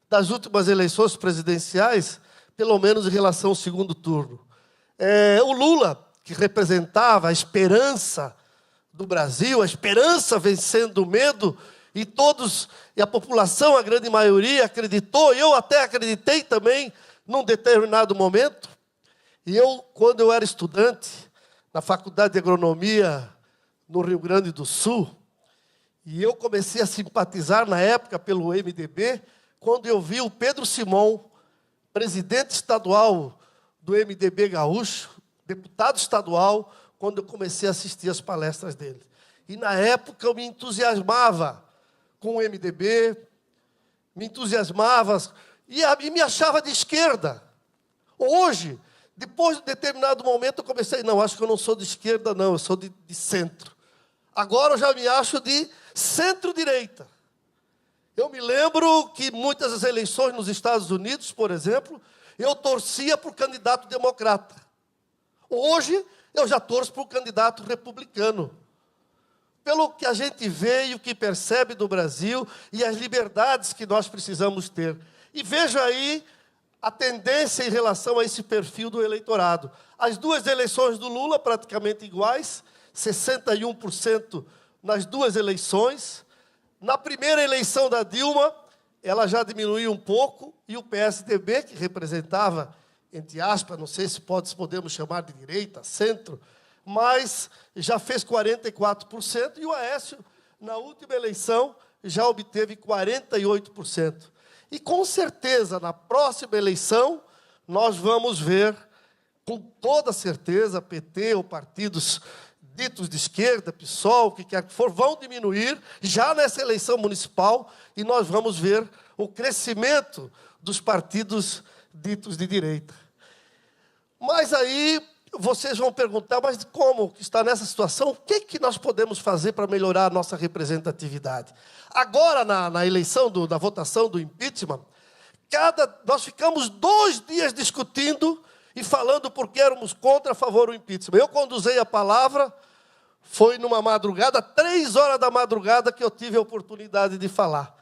das últimas eleições presidenciais, pelo menos em relação ao segundo turno. O Lula, que representava a esperança do Brasil, a esperança vencendo o medo, e a população, a grande maioria, acreditou, e eu até acreditei também, num determinado momento. E quando eu era estudante, na Faculdade de Agronomia, no Rio Grande do Sul, e eu comecei a simpatizar, na época, pelo MDB, quando eu vi o Pedro Simão, presidente estadual do MDB gaúcho, deputado estadual, quando eu comecei a assistir as palestras dele. E, na época, eu me entusiasmava com o MDB, me entusiasmava e me achava de esquerda. Hoje, depois de um determinado momento, eu comecei, não, acho que eu não sou de esquerda, não, eu sou de centro. Agora eu já me acho de centro-direita. Eu me lembro que muitas das eleições nos Estados Unidos, por exemplo, eu torcia para o candidato democrata. Hoje, eu já torço para o candidato republicano. Pelo que a gente vê e o que percebe do Brasil e as liberdades que nós precisamos ter. E veja aí a tendência em relação a esse perfil do eleitorado. As duas eleições do Lula praticamente iguais, 61% nas duas eleições. Na primeira eleição da Dilma, ela já diminuiu um pouco, e o PSDB, que representava, entre aspas, não sei se podemos chamar de direita, centro, mas já fez 44%, e o Aécio, na última eleição, já obteve 48%. E, com certeza, na próxima eleição, nós vamos ver, com toda certeza, PT ou partidos ditos de esquerda, PSOL, o que quer que for, vão diminuir já nessa eleição municipal, e nós vamos ver o crescimento dos partidos ditos de direita. Mas aí vocês vão perguntar, mas como está nessa situação? O que nós podemos fazer para melhorar a nossa representatividade? Agora, na eleição, da votação do impeachment, nós ficamos 2 dias discutindo e falando porque éramos contra, a favor do impeachment. Eu conduzei a palavra, foi numa madrugada, 3 horas da madrugada, que eu tive a oportunidade de falar.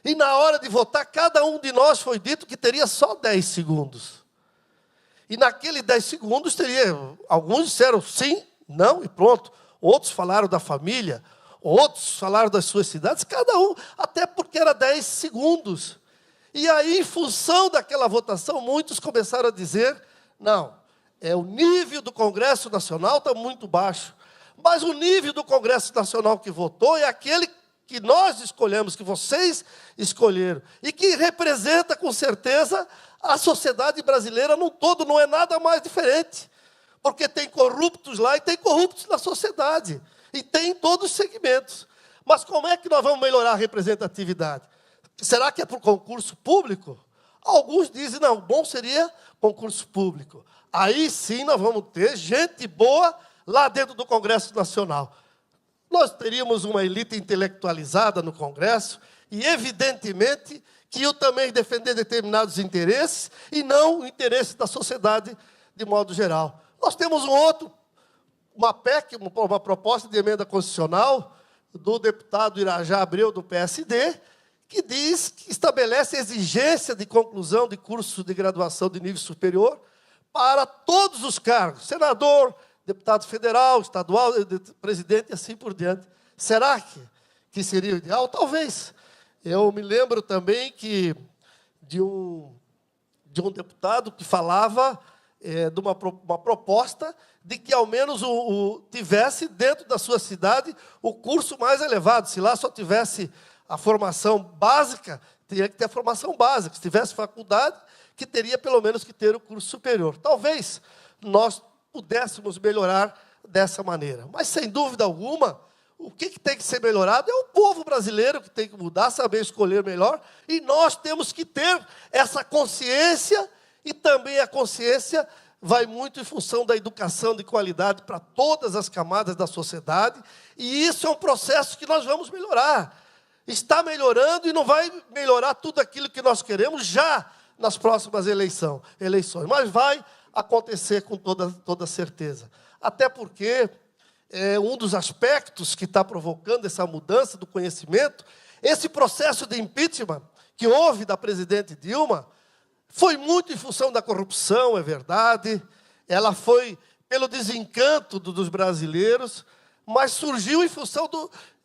E na hora de votar, cada um de nós foi dito que teria só 10 segundos. E naqueles 10 segundos, alguns disseram sim, não e pronto. Outros falaram da família, outros falaram das suas cidades, cada um, até porque era 10 segundos. E aí, em função daquela votação, muitos começaram a dizer, não, o nível do Congresso Nacional está muito baixo. Mas o nível do Congresso Nacional que votou é aquele que nós escolhemos, que vocês escolheram, e que representa, com certeza, a sociedade brasileira num todo, não é nada mais diferente. Porque tem corruptos lá e tem corruptos na sociedade. E tem em todos os segmentos. Mas como é que nós vamos melhorar a representatividade? Será que é por concurso público? Alguns dizem, não, bom seria concurso público. Aí sim nós vamos ter gente boa lá dentro do Congresso Nacional. Nós teríamos uma elite intelectualizada no Congresso e, evidentemente, que iam também defender determinados interesses e não o interesse da sociedade de modo geral. Nós temos uma PEC, uma proposta de emenda constitucional do deputado Irajá Abreu, do PSD, que estabelece exigência de conclusão de curso de graduação de nível superior para todos os cargos, senador, deputado federal, estadual, presidente e assim por diante. Será que seria o ideal? Talvez. Eu me lembro também de um deputado que falava de uma proposta de que, ao menos, tivesse dentro da sua cidade o curso mais elevado. Se lá só tivesse a formação básica, teria que ter a formação básica. Se tivesse faculdade, que teria, pelo menos, que ter o curso superior. Talvez nós pudéssemos melhorar dessa maneira. Mas, sem dúvida alguma, o que tem que ser melhorado é o povo brasileiro que tem que mudar, saber escolher melhor, e nós temos que ter essa consciência, e também a consciência vai muito em função da educação de qualidade para todas as camadas da sociedade, e isso é um processo que nós vamos melhorar. Está melhorando e não vai melhorar tudo aquilo que nós queremos já nas próximas eleições, mas vai acontecer com toda certeza. Até porque um dos aspectos que está provocando essa mudança do conhecimento, esse processo de impeachment que houve da presidente Dilma, foi muito em função da corrupção, é verdade, ela foi pelo desencanto dos brasileiros, mas surgiu em função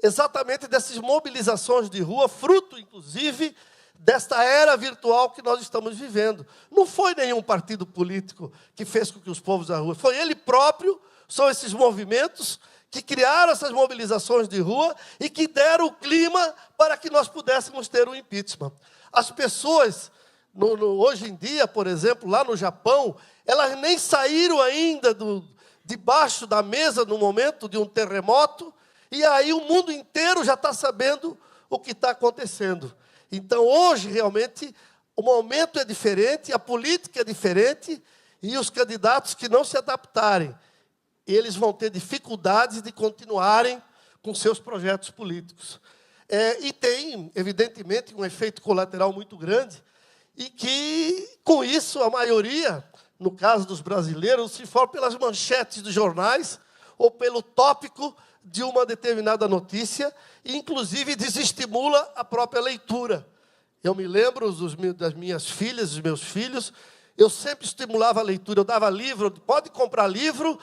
exatamente dessas mobilizações de rua, fruto, inclusive, desta era virtual que nós estamos vivendo. Não foi nenhum partido político que fez com que os povos da rua, foi ele próprio, são esses movimentos que criaram essas mobilizações de rua e que deram o clima para que nós pudéssemos ter o impeachment. As pessoas, hoje em dia, por exemplo, lá no Japão, elas nem saíram ainda debaixo da mesa no momento de um terremoto, e aí o mundo inteiro já está sabendo o que está acontecendo. Então, hoje, realmente, o momento é diferente, a política é diferente, e os candidatos que não se adaptarem, eles vão ter dificuldades de continuarem com seus projetos políticos. E tem, evidentemente, um efeito colateral muito grande, e que, com isso, a maioria, no caso dos brasileiros, se for pelas manchetes dos jornais ou pelo tópico de uma determinada notícia, e, inclusive, desestimula a própria leitura. Eu me lembro das minhas filhas, dos meus filhos, eu sempre estimulava a leitura, eu dava livro, pode comprar livro,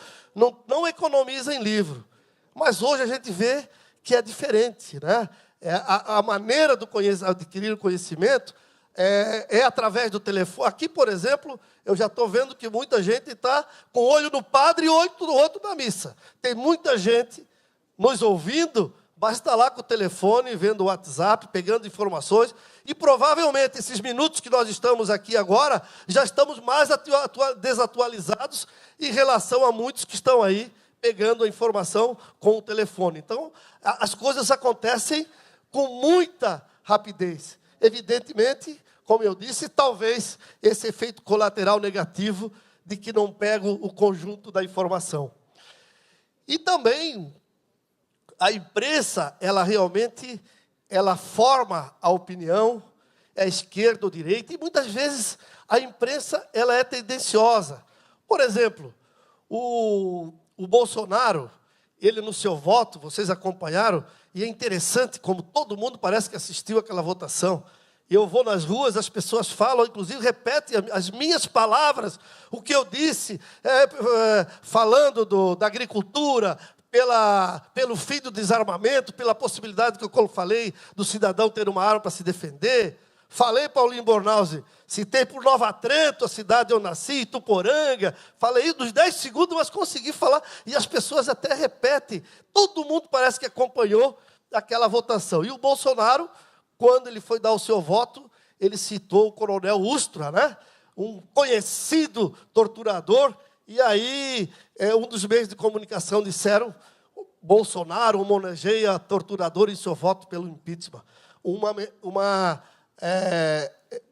não economiza em livro. Mas hoje a gente vê que é diferente, né? A maneira de adquirir o conhecimento é através do telefone. Aqui, por exemplo, eu já estou vendo que muita gente está com o olho no padre e o olho no outro na missa. Tem muita gente nos ouvindo, basta lá com o telefone, vendo o WhatsApp, pegando informações, e provavelmente esses minutos que nós estamos aqui agora, já estamos mais desatualizados em relação a muitos que estão aí pegando a informação com o telefone. Então, as coisas acontecem com muita rapidez. Evidentemente, como eu disse, talvez esse efeito colateral negativo de que não pego o conjunto da informação. E também a imprensa, ela realmente forma a opinião, é esquerda ou direita, e muitas vezes a imprensa ela é tendenciosa. Por exemplo, o Bolsonaro, ele no seu voto, vocês acompanharam, e é interessante como todo mundo parece que assistiu aquela votação. Eu vou nas ruas, as pessoas falam, inclusive repetem as minhas palavras, o que eu disse, falando da agricultura, pelo fim do desarmamento, pela possibilidade que eu falei do cidadão ter uma arma para se defender. Falei, Paulinho Bornhausen, citei por Nova Trento, a cidade onde eu nasci, Ituporanga. Falei dos 10 segundos, mas consegui falar. E as pessoas até repetem. Todo mundo parece que acompanhou aquela votação. E o Bolsonaro, quando ele foi dar o seu voto, ele citou o coronel Ustra, né? Um conhecido torturador. E aí, um dos meios de comunicação disseram, Bolsonaro homenageia torturador em seu voto pelo impeachment.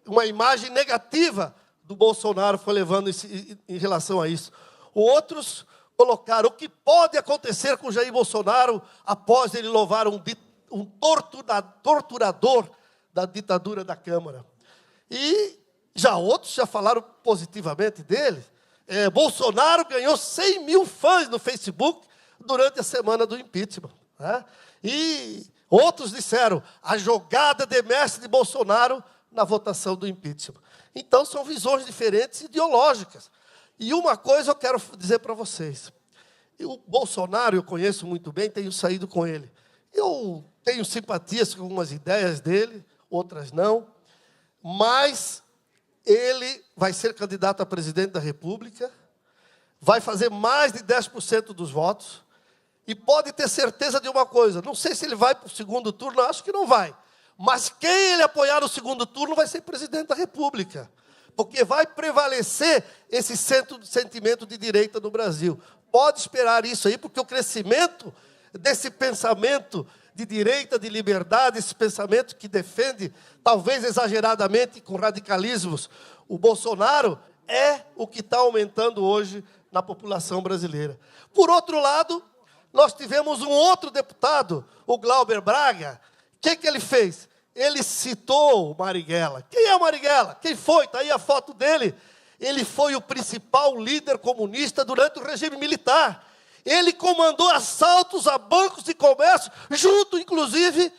Uma imagem negativa do Bolsonaro foi levando em relação a isso. Outros colocaram o que pode acontecer com Jair Bolsonaro após ele louvar um torturador da ditadura da Câmara. E outros já falaram positivamente dele. Bolsonaro ganhou 100 mil fãs no Facebook durante a semana do impeachment, né? E outros disseram a jogada de mestre de Bolsonaro na votação do impeachment. Então, são visões diferentes, ideológicas. E uma coisa eu quero dizer para vocês. O Bolsonaro eu conheço muito bem, tenho saído com ele. Eu tenho simpatias com algumas ideias dele, outras não. Mas ele vai ser candidato a presidente da República, vai fazer mais de 10% dos votos, e pode ter certeza de uma coisa, não sei se ele vai para o segundo turno, acho que não vai, mas quem ele apoiar no segundo turno vai ser presidente da República, porque vai prevalecer esse sentimento de direita no Brasil. Pode esperar isso aí, porque o crescimento desse pensamento de direita, de liberdade, esse pensamento que defende, talvez exageradamente, com radicalismos, o Bolsonaro é o que está aumentando hoje na população brasileira. Por outro lado, nós tivemos um outro deputado, o Glauber Braga. O que ele fez? Ele citou o Marighella. Quem é o Marighella? Quem foi? Está aí a foto dele. Ele foi o principal líder comunista durante o regime militar. Ele comandou assaltos a bancos de comércio, junto, inclusive,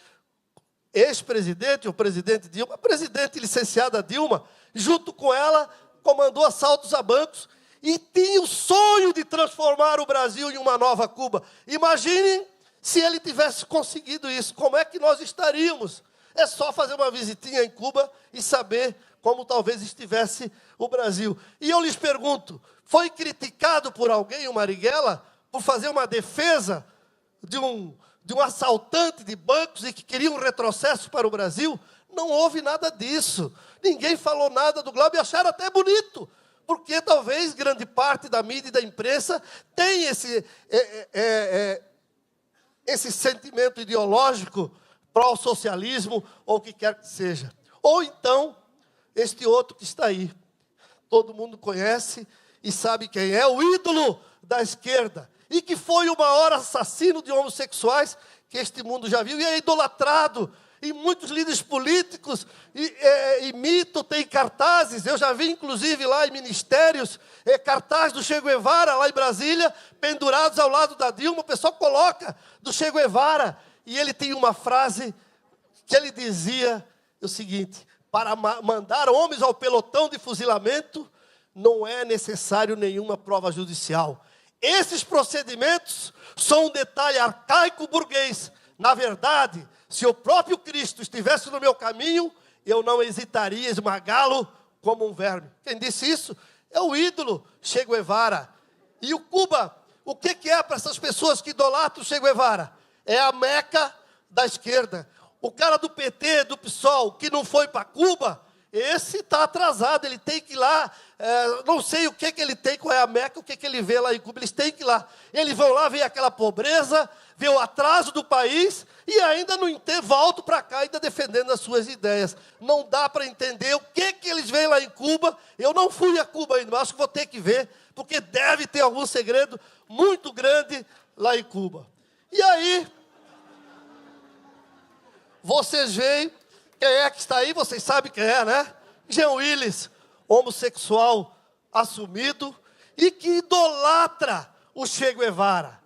ex-presidente, o presidente Dilma, a presidente licenciada Dilma, junto com ela, comandou assaltos a bancos e tinha o sonho de transformar o Brasil em uma nova Cuba. Imaginem se ele tivesse conseguido isso, como é que nós estaríamos? É só fazer uma visitinha em Cuba e saber como talvez estivesse o Brasil. E eu lhes pergunto, foi criticado por alguém o Marighella por fazer uma defesa de um assaltante de bancos e que queria um retrocesso para o Brasil? Não houve nada disso. Ninguém falou nada do Glauber e acharam até bonito, porque talvez grande parte da mídia e da imprensa tenha esse sentimento ideológico pró-socialismo ou o que quer que seja. Ou então, este outro que está aí, todo mundo conhece e sabe quem é, o ídolo da esquerda, e que foi o maior assassino de homossexuais que este mundo já viu, e é idolatrado, e muitos líderes políticos imitam, tem cartazes, eu já vi inclusive lá em ministérios, cartazes do Che Guevara lá em Brasília, pendurados ao lado da Dilma, o pessoal coloca do Che Guevara, e ele tem uma frase que ele dizia o seguinte: para mandar homens ao pelotão de fuzilamento, não é necessário nenhuma prova judicial. Esses procedimentos são um detalhe arcaico burguês. Na verdade, se o próprio Cristo estivesse no meu caminho, eu não hesitaria em esmagá-lo como um verme. Quem disse isso é o ídolo Che Guevara. E o Cuba, o que é para essas pessoas que idolatram o Che Guevara? É a Meca da esquerda. O cara do PT, do PSOL, que não foi para Cuba, esse está atrasado, ele tem que ir lá, não sei o que ele tem, qual é a Meca, o que ele vê lá em Cuba, eles têm que ir lá. Eles vão lá ver aquela pobreza, ver o atraso do país, e ainda não voltam para cá, ainda defendendo as suas ideias. Não dá para entender o que eles veem lá em Cuba. Eu não fui a Cuba ainda, mas acho que vou ter que ver, porque deve ter algum segredo muito grande lá em Cuba. E aí, vocês veem, quem é que está aí? Vocês sabem quem é, né? Jean Willis, homossexual assumido e que idolatra o Che Guevara.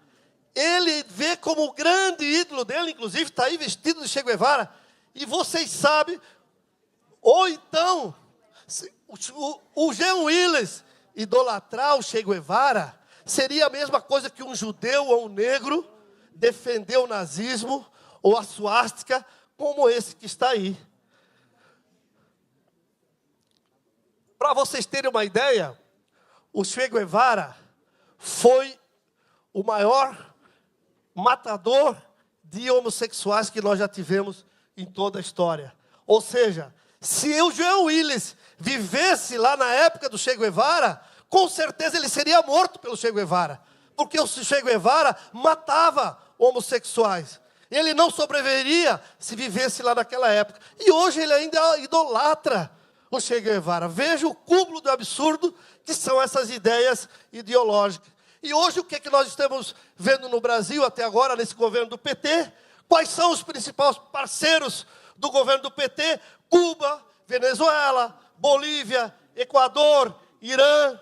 Ele vê como o grande ídolo dele, inclusive está aí vestido de Che Guevara. E vocês sabem, ou então, o Jean Willis idolatrar o Che Guevara seria a mesma coisa que um judeu ou um negro defender o nazismo ou a suástica, como esse que está aí. Para vocês terem uma ideia, o Che Guevara foi o maior matador de homossexuais que nós já tivemos em toda a história. Ou seja, se o Jean Willis vivesse lá na época do Che Guevara, com certeza ele seria morto pelo Che Guevara, porque o Che Guevara matava homossexuais. Ele não sobreviveria se vivesse lá naquela época. E hoje ele ainda idolatra o Che Guevara. Veja o cúmulo do absurdo que são essas ideias ideológicas. E hoje o que nós estamos vendo no Brasil até agora, nesse governo do PT? Quais são os principais parceiros do governo do PT? Cuba, Venezuela, Bolívia, Equador, Irã.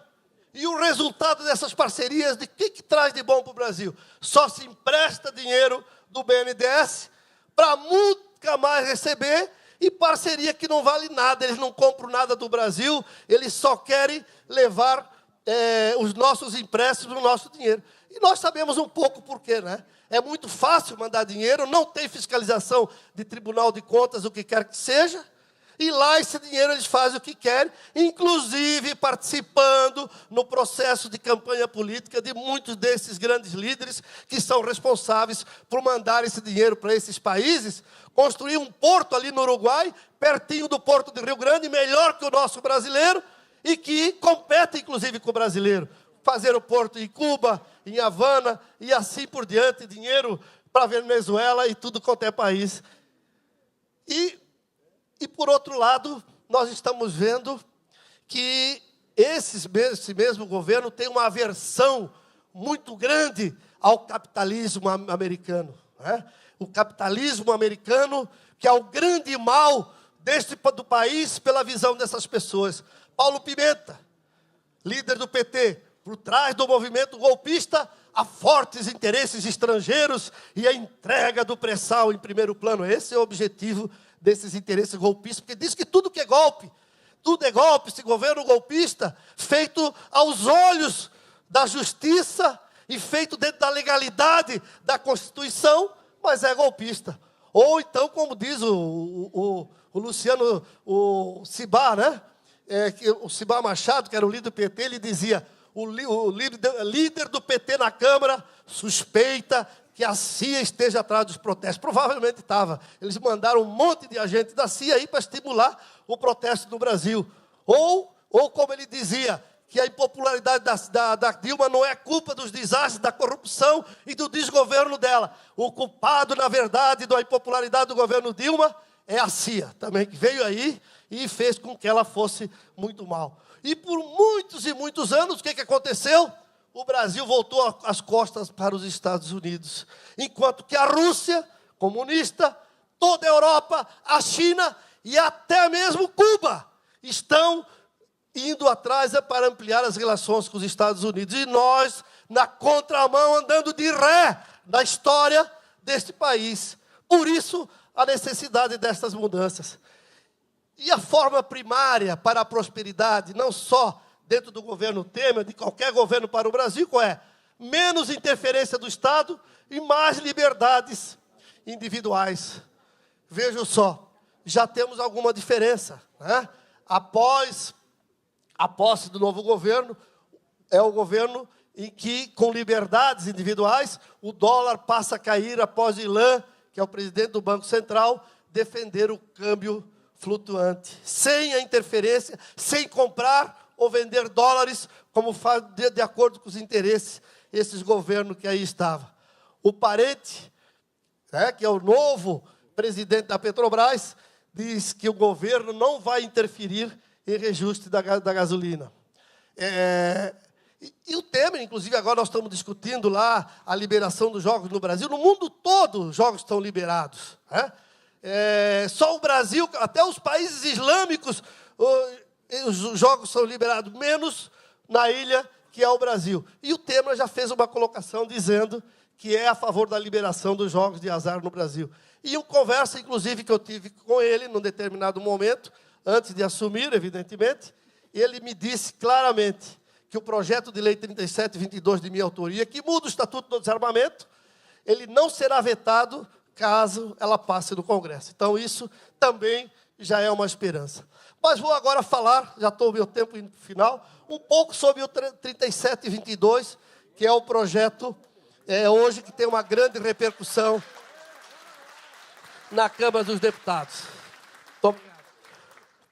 E o resultado dessas parcerias, de que traz de bom para o Brasil? Só se empresta dinheiro do BNDES para nunca mais receber, e parceria que não vale nada. Eles não compram nada do Brasil, eles só querem levar os nossos empréstimos, o nosso dinheiro. E nós sabemos um pouco por quê, né? É muito fácil mandar dinheiro, não tem fiscalização de Tribunal de Contas, o que quer que seja, e lá esse dinheiro eles fazem o que querem, inclusive participando no processo de campanha política de muitos desses grandes líderes que são responsáveis por mandar esse dinheiro para esses países, construir um porto ali no Uruguai, pertinho do Porto de Rio Grande, melhor que o nosso brasileiro, e que compete, inclusive, com o brasileiro. Fazer o porto em Cuba, em Havana, e assim por diante, dinheiro para a Venezuela e tudo quanto é país. E, por outro lado, nós estamos vendo que esse mesmo governo tem uma aversão muito grande ao capitalismo americano, né? O capitalismo americano, que é o grande mal do país pela visão dessas pessoas. Paulo Pimenta, líder do PT, por trás do movimento golpista, há fortes interesses estrangeiros e a entrega do pré-sal em primeiro plano. Esse é o objetivo desses interesses golpistas, porque diz que tudo é golpe, esse governo golpista, feito aos olhos da justiça e feito dentro da legalidade da Constituição, mas é golpista. Ou então, como diz o Luciano, o Cibá, né? O Cibá Machado, que era o líder do PT, ele dizia: o líder do PT na Câmara suspeita que a CIA esteja atrás dos protestos. Provavelmente estava. Eles mandaram um monte de agentes da CIA aí para estimular o protesto no Brasil. Ou como ele dizia, que a impopularidade da Dilma não é culpa dos desastres, da corrupção e do desgoverno dela. O culpado, na verdade, da impopularidade do governo Dilma é a CIA, também, que veio aí e fez com que ela fosse muito mal. E por muitos e muitos anos, o que aconteceu? O Brasil voltou as costas para os Estados Unidos, enquanto que a Rússia, comunista, toda a Europa, a China e até mesmo Cuba estão indo atrás para ampliar as relações com os Estados Unidos. E nós, na contramão, andando de ré na história deste país. Por isso, a necessidade destas mudanças. E a forma primária para a prosperidade, não só dentro do governo Temer, de qualquer governo para o Brasil, qual é? Menos interferência do Estado e mais liberdades individuais. Vejam só, já temos alguma diferença, né? Após a posse do novo governo, é o governo em que, com liberdades individuais, o dólar passa a cair após Ilan, que é o presidente do Banco Central, defender o câmbio flutuante, sem a interferência, sem comprar ou vender dólares, como faz de acordo com os interesses esses governos que aí estavam. O Parente, né, que é o novo presidente da Petrobras, diz que o governo não vai interferir em reajuste da gasolina. E o Temer, inclusive, agora nós estamos discutindo lá a liberação dos jogos no Brasil. No mundo todo, os jogos estão liberados, né? Só o Brasil, até os países islâmicos, os jogos são liberados, menos na ilha, que é o Brasil. E o Temer já fez uma colocação dizendo que é a favor da liberação dos jogos de azar no Brasil. E uma conversa, inclusive, que eu tive com ele num determinado momento, antes de assumir, evidentemente, ele me disse claramente que o projeto de lei 3722 de minha autoria, que muda o Estatuto do Desarmamento, ele não será vetado caso ela passe no Congresso. Então, isso também já é uma esperança. Mas vou agora falar, já estou no meu tempo final, um pouco sobre o 3722, que é o projeto hoje que tem uma grande repercussão na Câmara dos Deputados.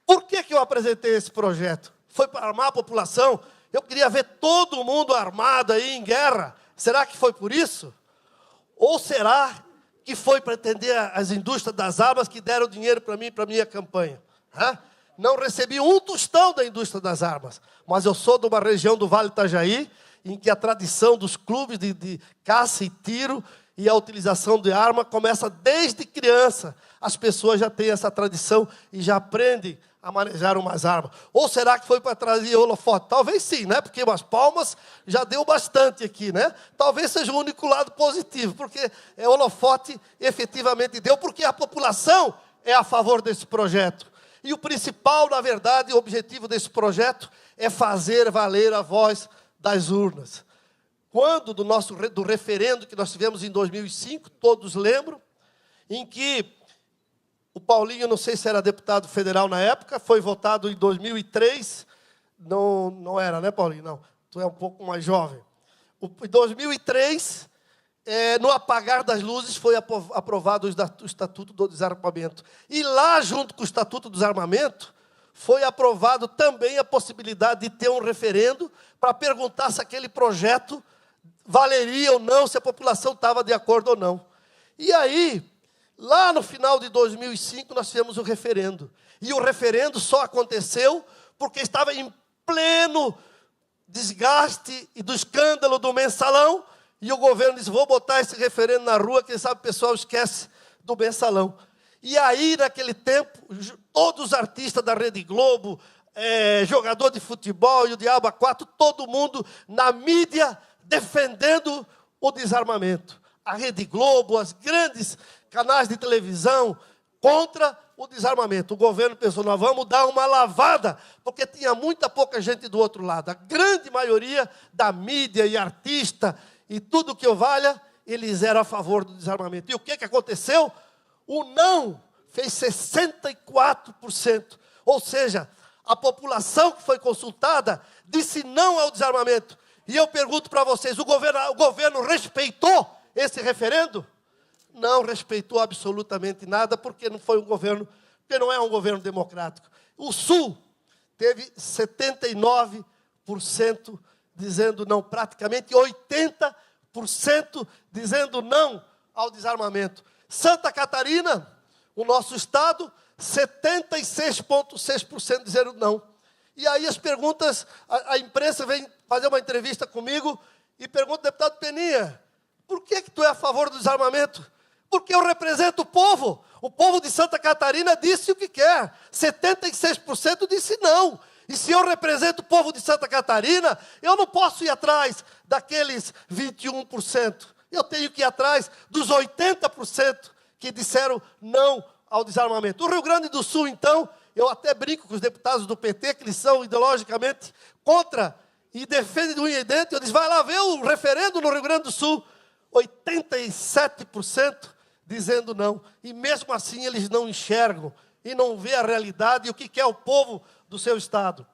Por que eu apresentei esse projeto? Foi para armar a população? Eu queria ver todo mundo armado aí em guerra. Será que foi por isso? Ou será que foi para atender as indústrias das armas que deram dinheiro para mim e para a minha campanha? Não recebi um tostão da indústria das armas, mas eu sou de uma região do Vale do Itajaí, em que a tradição dos clubes de caça e tiro e a utilização de arma começa desde criança. As pessoas já têm essa tradição e já aprendem a manejar umas armas. Ou será que foi para trazer holofote? Talvez sim, né? Porque umas palmas já deu bastante aqui, né? Talvez seja o único lado positivo, porque holofote efetivamente deu, porque a população é a favor desse projeto. E o principal, na verdade, o objetivo desse projeto é fazer valer a voz das urnas. Quando do referendo que nós tivemos em 2005, todos lembram, em que o Paulinho, não sei se era deputado federal na época, foi votado em 2003, não era, né, Paulinho? Não, tu é um pouco mais jovem. Em 2003, no apagar das luzes, foi aprovado o Estatuto do Desarmamento. E lá, junto com o Estatuto do Desarmamento, foi aprovado também a possibilidade de ter um referendo para perguntar se aquele projeto valeria ou não, se a população estava de acordo ou não. E aí, lá no final de 2005, nós fizemos o referendo. E o referendo só aconteceu porque estava em pleno desgaste e do escândalo do mensalão, e o governo disse, vou botar esse referendo na rua, quem sabe o pessoal esquece do mensalão. E aí, naquele tempo, todos os artistas da Rede Globo, jogador de futebol e o Diabo a 4, todo mundo na mídia defendendo o desarmamento. A Rede Globo, as grandes canais de televisão contra o desarmamento. O governo pensou, nós vamos dar uma lavada, porque tinha muita pouca gente do outro lado. A grande maioria da mídia e artista e tudo que eu valha, eles eram a favor do desarmamento. E o que aconteceu? O não fez 64%. Ou seja, a população que foi consultada disse não ao desarmamento. E eu pergunto para vocês, o governo respeitou esse referendo? Não respeitou absolutamente nada, porque não foi um governo, porque não é um governo democrático. O Sul teve 79% dizendo não, praticamente 80% dizendo não ao desarmamento. Santa Catarina, o nosso estado, 76,6% dizendo não. E aí as perguntas, a imprensa vem fazer uma entrevista comigo e pergunta, deputado Peninha, por que tu é a favor do desarmamento? Porque eu represento o povo. O povo de Santa Catarina disse o que quer. 76% disse não. E se eu represento o povo de Santa Catarina, eu não posso ir atrás daqueles 21%. Eu tenho que ir atrás dos 80% que disseram não ao desarmamento. O Rio Grande do Sul, então, eu até brinco com os deputados do PT, que eles são ideologicamente contra e defendem do unha e dente. Eu disse, vai lá ver o referendo no Rio Grande do Sul. 87% dizendo não. E mesmo assim eles não enxergam e não vê a realidade e o que é o povo do seu estado.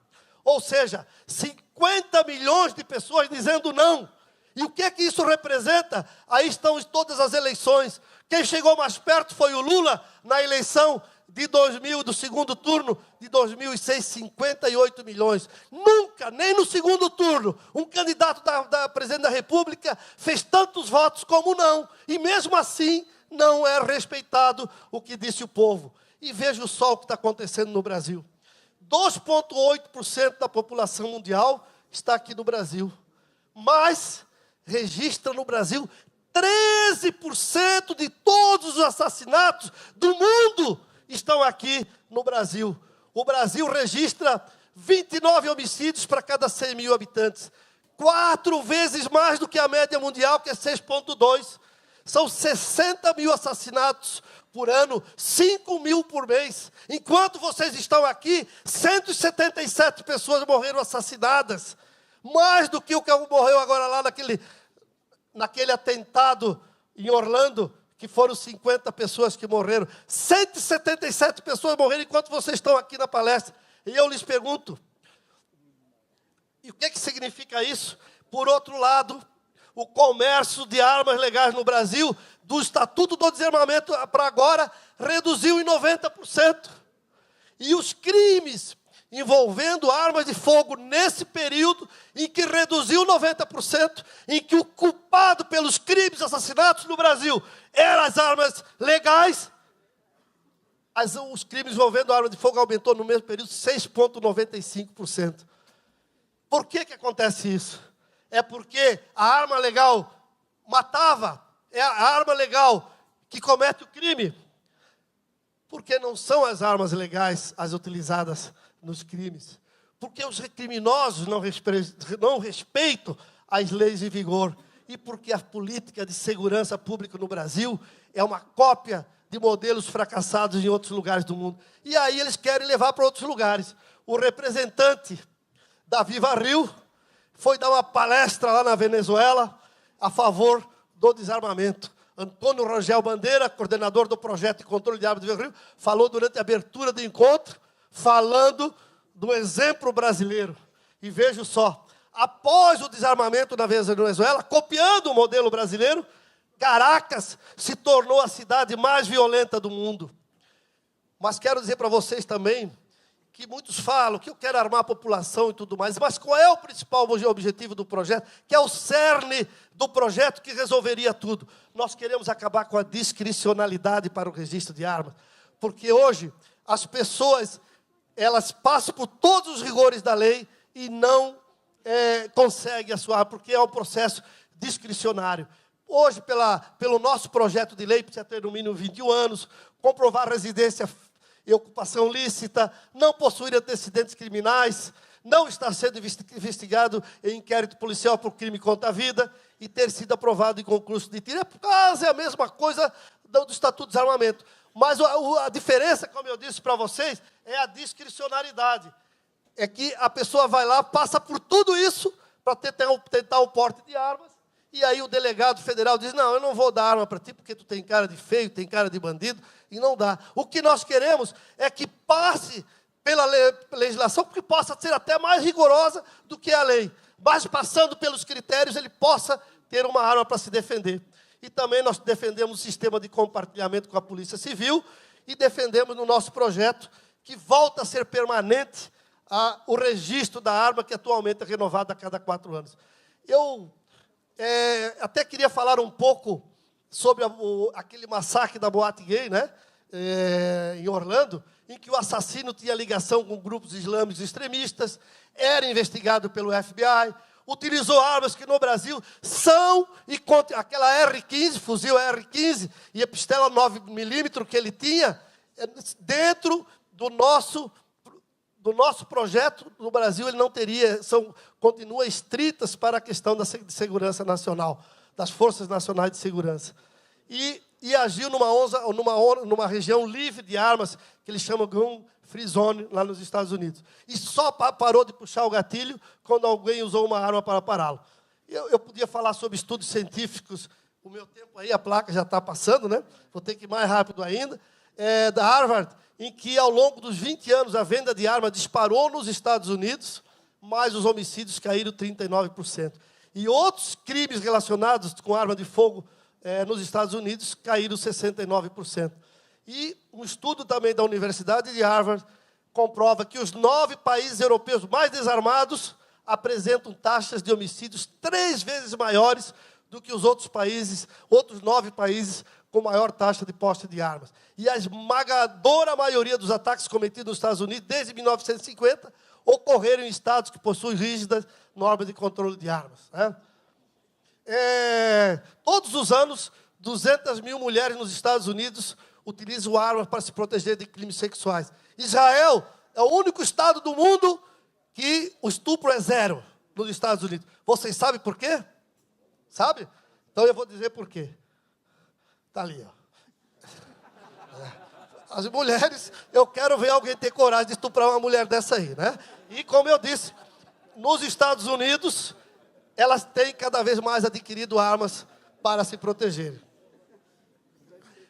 Ou seja, 50 milhões de pessoas dizendo não. E o que é que isso representa? Aí estão todas as eleições. Quem chegou mais perto foi o Lula na eleição de 2000, do segundo turno de 2006, 58 milhões. Nunca, nem no segundo turno, um candidato da presidente da República fez tantos votos como não. E mesmo assim, não é respeitado o que disse o povo. E veja só o que está acontecendo no Brasil. 2,8% da população mundial está aqui no Brasil. Mas registra no Brasil 13% de todos os assassinatos do mundo estão aqui no Brasil. O Brasil registra 29 homicídios para cada 100 mil habitantes. 4 vezes mais do que a média mundial, que é 6,2. São 60 mil assassinatos por ano, 5 mil por mês. Enquanto vocês estão aqui, 177 pessoas morreram assassinadas. Mais do que o que morreu agora lá naquele atentado em Orlando, que foram 50 pessoas que morreram. 177 pessoas morreram enquanto vocês estão aqui na palestra. E eu lhes pergunto, e o que significa isso? Por outro lado, o comércio de armas legais no Brasil, do Estatuto do Desarmamento para agora, reduziu em 90%. E os crimes envolvendo armas de fogo nesse período em que reduziu 90%, em que o culpado pelos crimes, assassinatos no Brasil eram as armas legais, os crimes envolvendo armas de fogo aumentou no mesmo período 6,95%. Por que acontece isso? É porque a arma legal matava, é a arma legal que comete o crime, porque não são as armas legais as utilizadas nos crimes, porque os criminosos não respeitam as leis em vigor, e porque a política de segurança pública no Brasil é uma cópia de modelos fracassados em outros lugares do mundo. E aí eles querem levar para outros lugares. O representante da Viva Rio foi dar uma palestra lá na Venezuela a favor do desarmamento. Antônio Rangel Bandeira, coordenador do projeto de controle de armas do Viva Rio, falou durante a abertura do encontro, falando do exemplo brasileiro. E veja só, após o desarmamento na Venezuela, copiando o modelo brasileiro, Caracas se tornou a cidade mais violenta do mundo. Mas quero dizer para vocês também, que muitos falam que eu quero armar a população e tudo mais, mas qual é o principal objetivo do projeto? Que é o cerne do projeto que resolveria tudo. Nós queremos acabar com a discricionalidade para o registro de armas, porque hoje as pessoas elas passam por todos os rigores da lei e não conseguem a sua arma, porque é um processo discricionário. Hoje, pelo nosso projeto de lei, precisa ter no mínimo 21 anos, comprovar residência e ocupação lícita, não possuir antecedentes criminais, não estar sendo investigado em inquérito policial por crime contra a vida e ter sido aprovado em concurso de tiro. É a mesma coisa do Estatuto de Desarmamento. Mas a diferença, como eu disse para vocês, é a discricionariedade. É que a pessoa vai lá, passa por tudo isso para tentar o porte de armas, e aí o delegado federal diz, não, eu não vou dar arma para ti, porque tu tem cara de feio, tem cara de bandido, e não dá. O que nós queremos é que passe pela legislação, porque possa ser até mais rigorosa do que a lei. Mas passando pelos critérios, ele possa ter uma arma para se defender. E também nós defendemos o sistema de compartilhamento com a Polícia Civil, e defendemos no nosso projeto que volta a ser permanente o registro da arma, que atualmente é renovado a cada 4 anos. Eu até queria falar um pouco sobre aquele massacre da boate gay, né, em Orlando, em que o assassino tinha ligação com grupos islâmicos extremistas, era investigado pelo FBI, utilizou armas que no Brasil são, aquela R15, fuzil R15, e a pistola 9mm que ele tinha, dentro do nosso projeto, no Brasil ele não teria, continua estritas para a questão da segurança nacional, das Forças Nacionais de Segurança. E e agiu numa região livre de armas, que eles chamam Gun Free Zone, lá nos Estados Unidos. E só parou de puxar o gatilho quando alguém usou uma arma para pará-lo. Eu podia falar sobre estudos científicos, o meu tempo aí, a placa já está passando, né? Vou ter que ir mais rápido ainda. Da Harvard, em que, ao longo dos 20 anos, a venda de armas disparou nos Estados Unidos, mas os homicídios caíram 39%. E outros crimes relacionados com arma de fogo nos Estados Unidos caíram 69%. E um estudo também da Universidade de Harvard comprova que os 9 países europeus mais desarmados apresentam taxas de homicídios 3 vezes maiores do que os outros 9 países com maior taxa de posse de armas. E a esmagadora maioria dos ataques cometidos nos Estados Unidos, desde 1950, ocorreram em estados que possuem rígidas normas de controle de armas. Né? Todos os anos, 200 mil mulheres nos Estados Unidos utilizam armas para se proteger de crimes sexuais. Israel é o único estado do mundo que o estupro é 0 nos Estados Unidos. Vocês sabem por quê? Sabe? Então eu vou dizer por quê. Está ali, ó. As mulheres, eu quero ver alguém ter coragem de estuprar uma mulher dessa aí, né? E como eu disse, nos Estados Unidos, elas têm cada vez mais adquirido armas para se protegerem.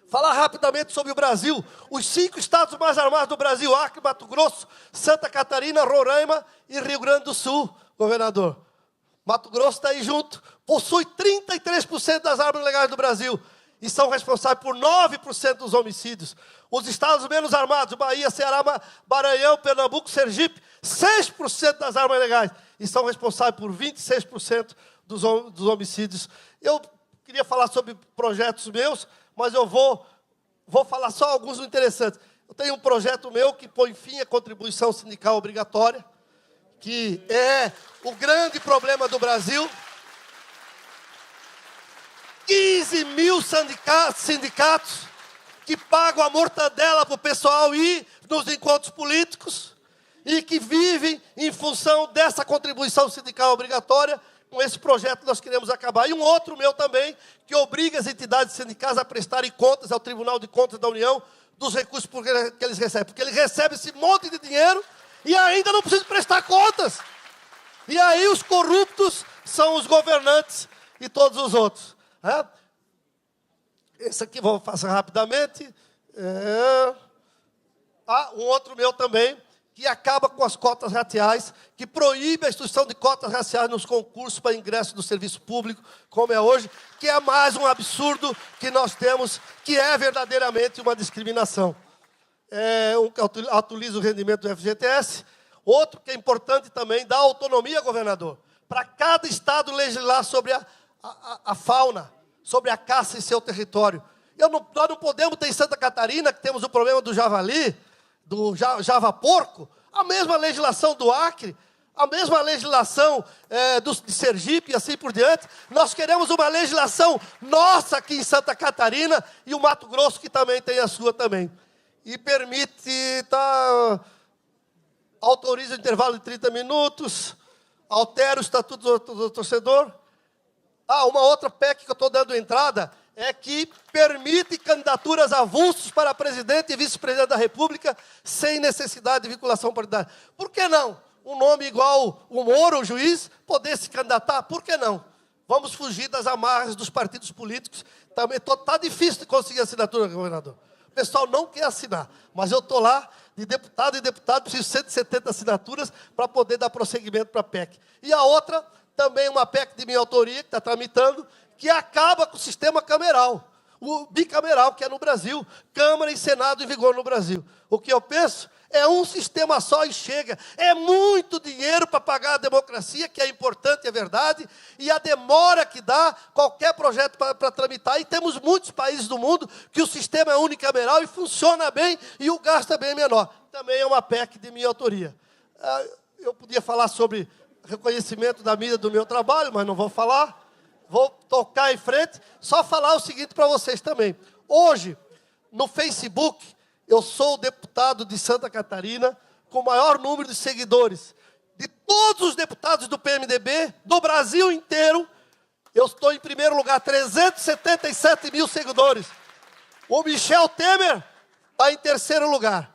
Falar rapidamente sobre o Brasil. Os 5 estados mais armados do Brasil: Acre, Mato Grosso, Santa Catarina, Roraima e Rio Grande do Sul, governador. Mato Grosso está aí junto. Possui 33% das armas legais do Brasil e são responsáveis por 9% dos homicídios. Os estados menos armados: Bahia, Ceará, Maranhão, Pernambuco, Sergipe, 6% das armas legais e são responsáveis por 26% dos homicídios. Eu queria falar sobre projetos meus, mas eu vou falar só alguns interessantes. Eu tenho um projeto meu que põe fim à contribuição sindical obrigatória, que é o grande problema do Brasil. 15 mil sindicatos que pagam a mortadela para o pessoal ir nos encontros políticos e que vivem em função dessa contribuição sindical obrigatória. Com esse projeto nós queremos acabar. E um outro meu também, que obriga as entidades sindicais a prestarem contas ao Tribunal de Contas da União dos recursos que eles recebem. Porque eles recebem esse monte de dinheiro e ainda não precisam prestar contas. E aí os corruptos são os governantes e todos os outros. Esse aqui vou fazer rapidamente. Um outro meu também, que acaba com as cotas raciais, que proíbe a instituição de cotas raciais nos concursos para ingresso do serviço público, como é hoje, que é mais um absurdo que nós temos, que é verdadeiramente uma discriminação. Um que atualiza o rendimento do FGTS. Outro que é importante também, dá autonomia, governador, para cada estado legislar sobre a fauna, sobre a caça em seu território. Nós não podemos ter em Santa Catarina, que temos o problema do javali, do java-porco, a mesma legislação do Acre, a mesma legislação de Sergipe e assim por diante. Nós queremos uma legislação nossa aqui em Santa Catarina e o Mato Grosso, que também tem a sua também. E autoriza o intervalo de 30 minutos, altera o estatuto do torcedor. Uma outra PEC que eu estou dando entrada é que permite candidaturas avulsos para presidente e vice-presidente da República sem necessidade de vinculação partidária. Por que não? Um nome igual o Moro, o juiz, poder se candidatar? Por que não? Vamos fugir das amarras dos partidos políticos. Também está difícil de conseguir assinatura, governador. O pessoal não quer assinar, mas eu estou lá, de deputado em deputado, preciso de 170 assinaturas para poder dar prosseguimento para a PEC. E a outra, também uma PEC de minha autoria, que está tramitando, que acaba com o sistema cameral, o bicameral, que é no Brasil, Câmara e Senado em vigor no Brasil. O que eu penso é um sistema só e chega. É muito dinheiro para pagar a democracia, que é importante, é verdade, e a demora que dá qualquer projeto para tramitar. E temos muitos países do mundo que o sistema é unicameral e funciona bem e o gasto é bem menor. Também é uma PEC de minha autoria. Eu podia falar sobre reconhecimento da mídia do meu trabalho, mas não vou falar. Vou tocar em frente, só falar o seguinte para vocês também. Hoje, no Facebook, eu sou o deputado de Santa Catarina com o maior número de seguidores. De todos os deputados do PMDB, do Brasil inteiro, eu estou em primeiro lugar, 377 mil seguidores. O Michel Temer está em terceiro lugar.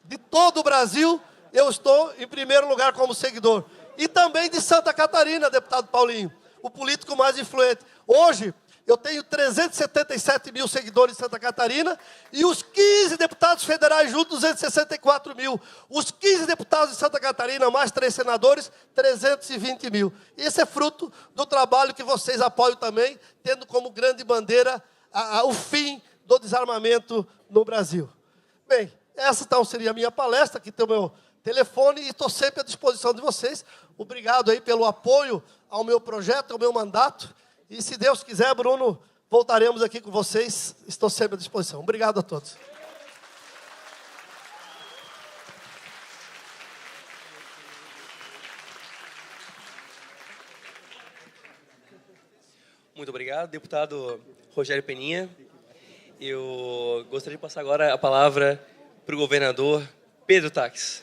De todo o Brasil, eu estou em primeiro lugar como seguidor. E também de Santa Catarina, deputado Paulinho, o político mais influente. Hoje, eu tenho 377 mil seguidores em Santa Catarina e os 15 deputados federais juntos, 264 mil. Os 15 deputados de Santa Catarina, mais 3 senadores, 320 mil. Esse é fruto do trabalho que vocês apoiam também, tendo como grande bandeira o fim do desarmamento no Brasil. Bem, essa então seria a minha palestra, aqui tem o meu telefone e estou sempre à disposição de vocês. Obrigado aí pelo apoio ao meu projeto, ao meu mandato. E se Deus quiser, Bruno, voltaremos aqui com vocês. Estou sempre à disposição. Obrigado a todos. Muito obrigado, deputado Rogério Peninha. Eu gostaria de passar agora a palavra para o governador Pedro Taques.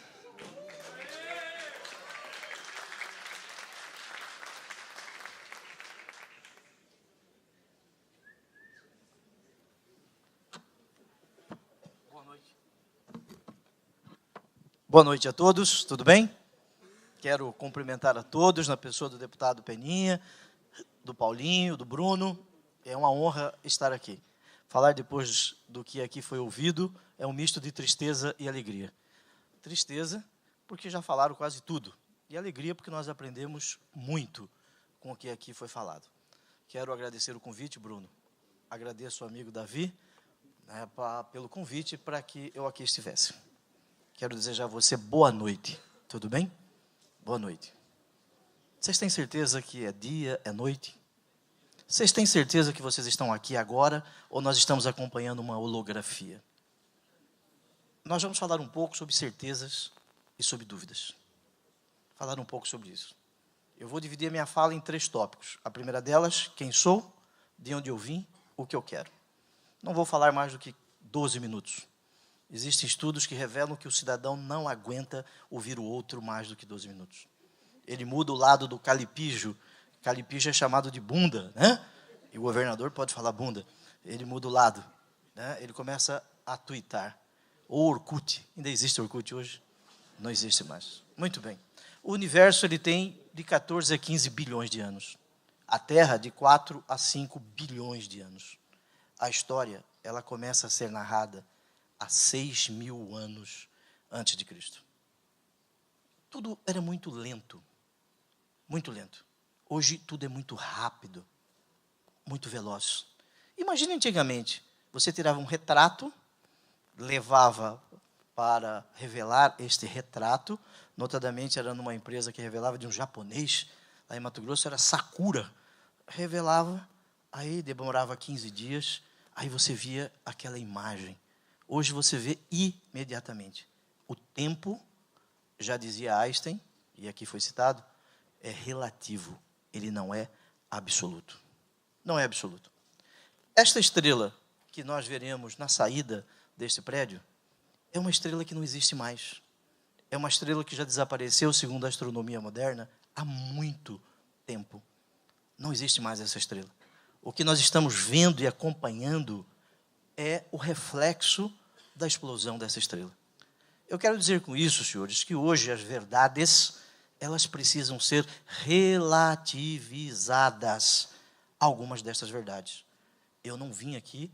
Boa noite a todos, tudo bem? Quero cumprimentar a todos, na pessoa do deputado Peninha, do Paulinho, do Bruno. É uma honra estar aqui. Falar depois do que aqui foi ouvido é um misto de tristeza e alegria. Tristeza, porque já falaram quase tudo. E alegria, porque nós aprendemos muito com o que aqui foi falado. Quero agradecer o convite, Bruno. Agradeço ao amigo Davi, pelo convite para que eu aqui estivesse. Quero desejar a você boa noite. Tudo bem? Boa noite. Vocês têm certeza que é dia, é noite? Vocês têm certeza que vocês estão aqui agora ou nós estamos acompanhando uma holografia? Nós vamos falar um pouco sobre certezas e sobre dúvidas. Falar um pouco sobre isso. Eu vou dividir a minha fala em 3 tópicos. A primeira delas, quem sou, de onde eu vim, o que eu quero. Não vou falar mais do que 12 minutos. Existem estudos que revelam que o cidadão não aguenta ouvir o outro mais do que 12 minutos. Ele muda o lado do calipijo. Calipijo é chamado de bunda, né? E o governador pode falar bunda. Ele muda o lado, né? Ele começa a tuitar. O Orkut. Ainda existe Orkut hoje? Não existe mais. Muito bem. O universo ele tem de 14 a 15 bilhões de anos. A Terra de 4 a 5 bilhões de anos. A história ela começa a ser narrada há 6.000 anos antes de Cristo. Tudo era muito lento. Muito lento. Hoje tudo é muito rápido, muito veloz. Imagine antigamente, você tirava um retrato, levava para revelar este retrato, notadamente era numa empresa que revelava de um japonês, lá em Mato Grosso era Sakura. Revelava, aí demorava 15 dias, aí você via aquela imagem. Hoje você vê imediatamente. O tempo, já dizia Einstein, e aqui foi citado, é relativo. Ele não é absoluto. Não é absoluto. Esta estrela que nós veremos na saída deste prédio é uma estrela que não existe mais. É uma estrela que já desapareceu, segundo a astronomia moderna, há muito tempo. Não existe mais essa estrela. O que nós estamos vendo e acompanhando é o reflexo da explosão dessa estrela. Eu quero dizer com isso, senhores, que hoje as verdades, elas precisam ser relativizadas. Algumas destas verdades. Eu não vim aqui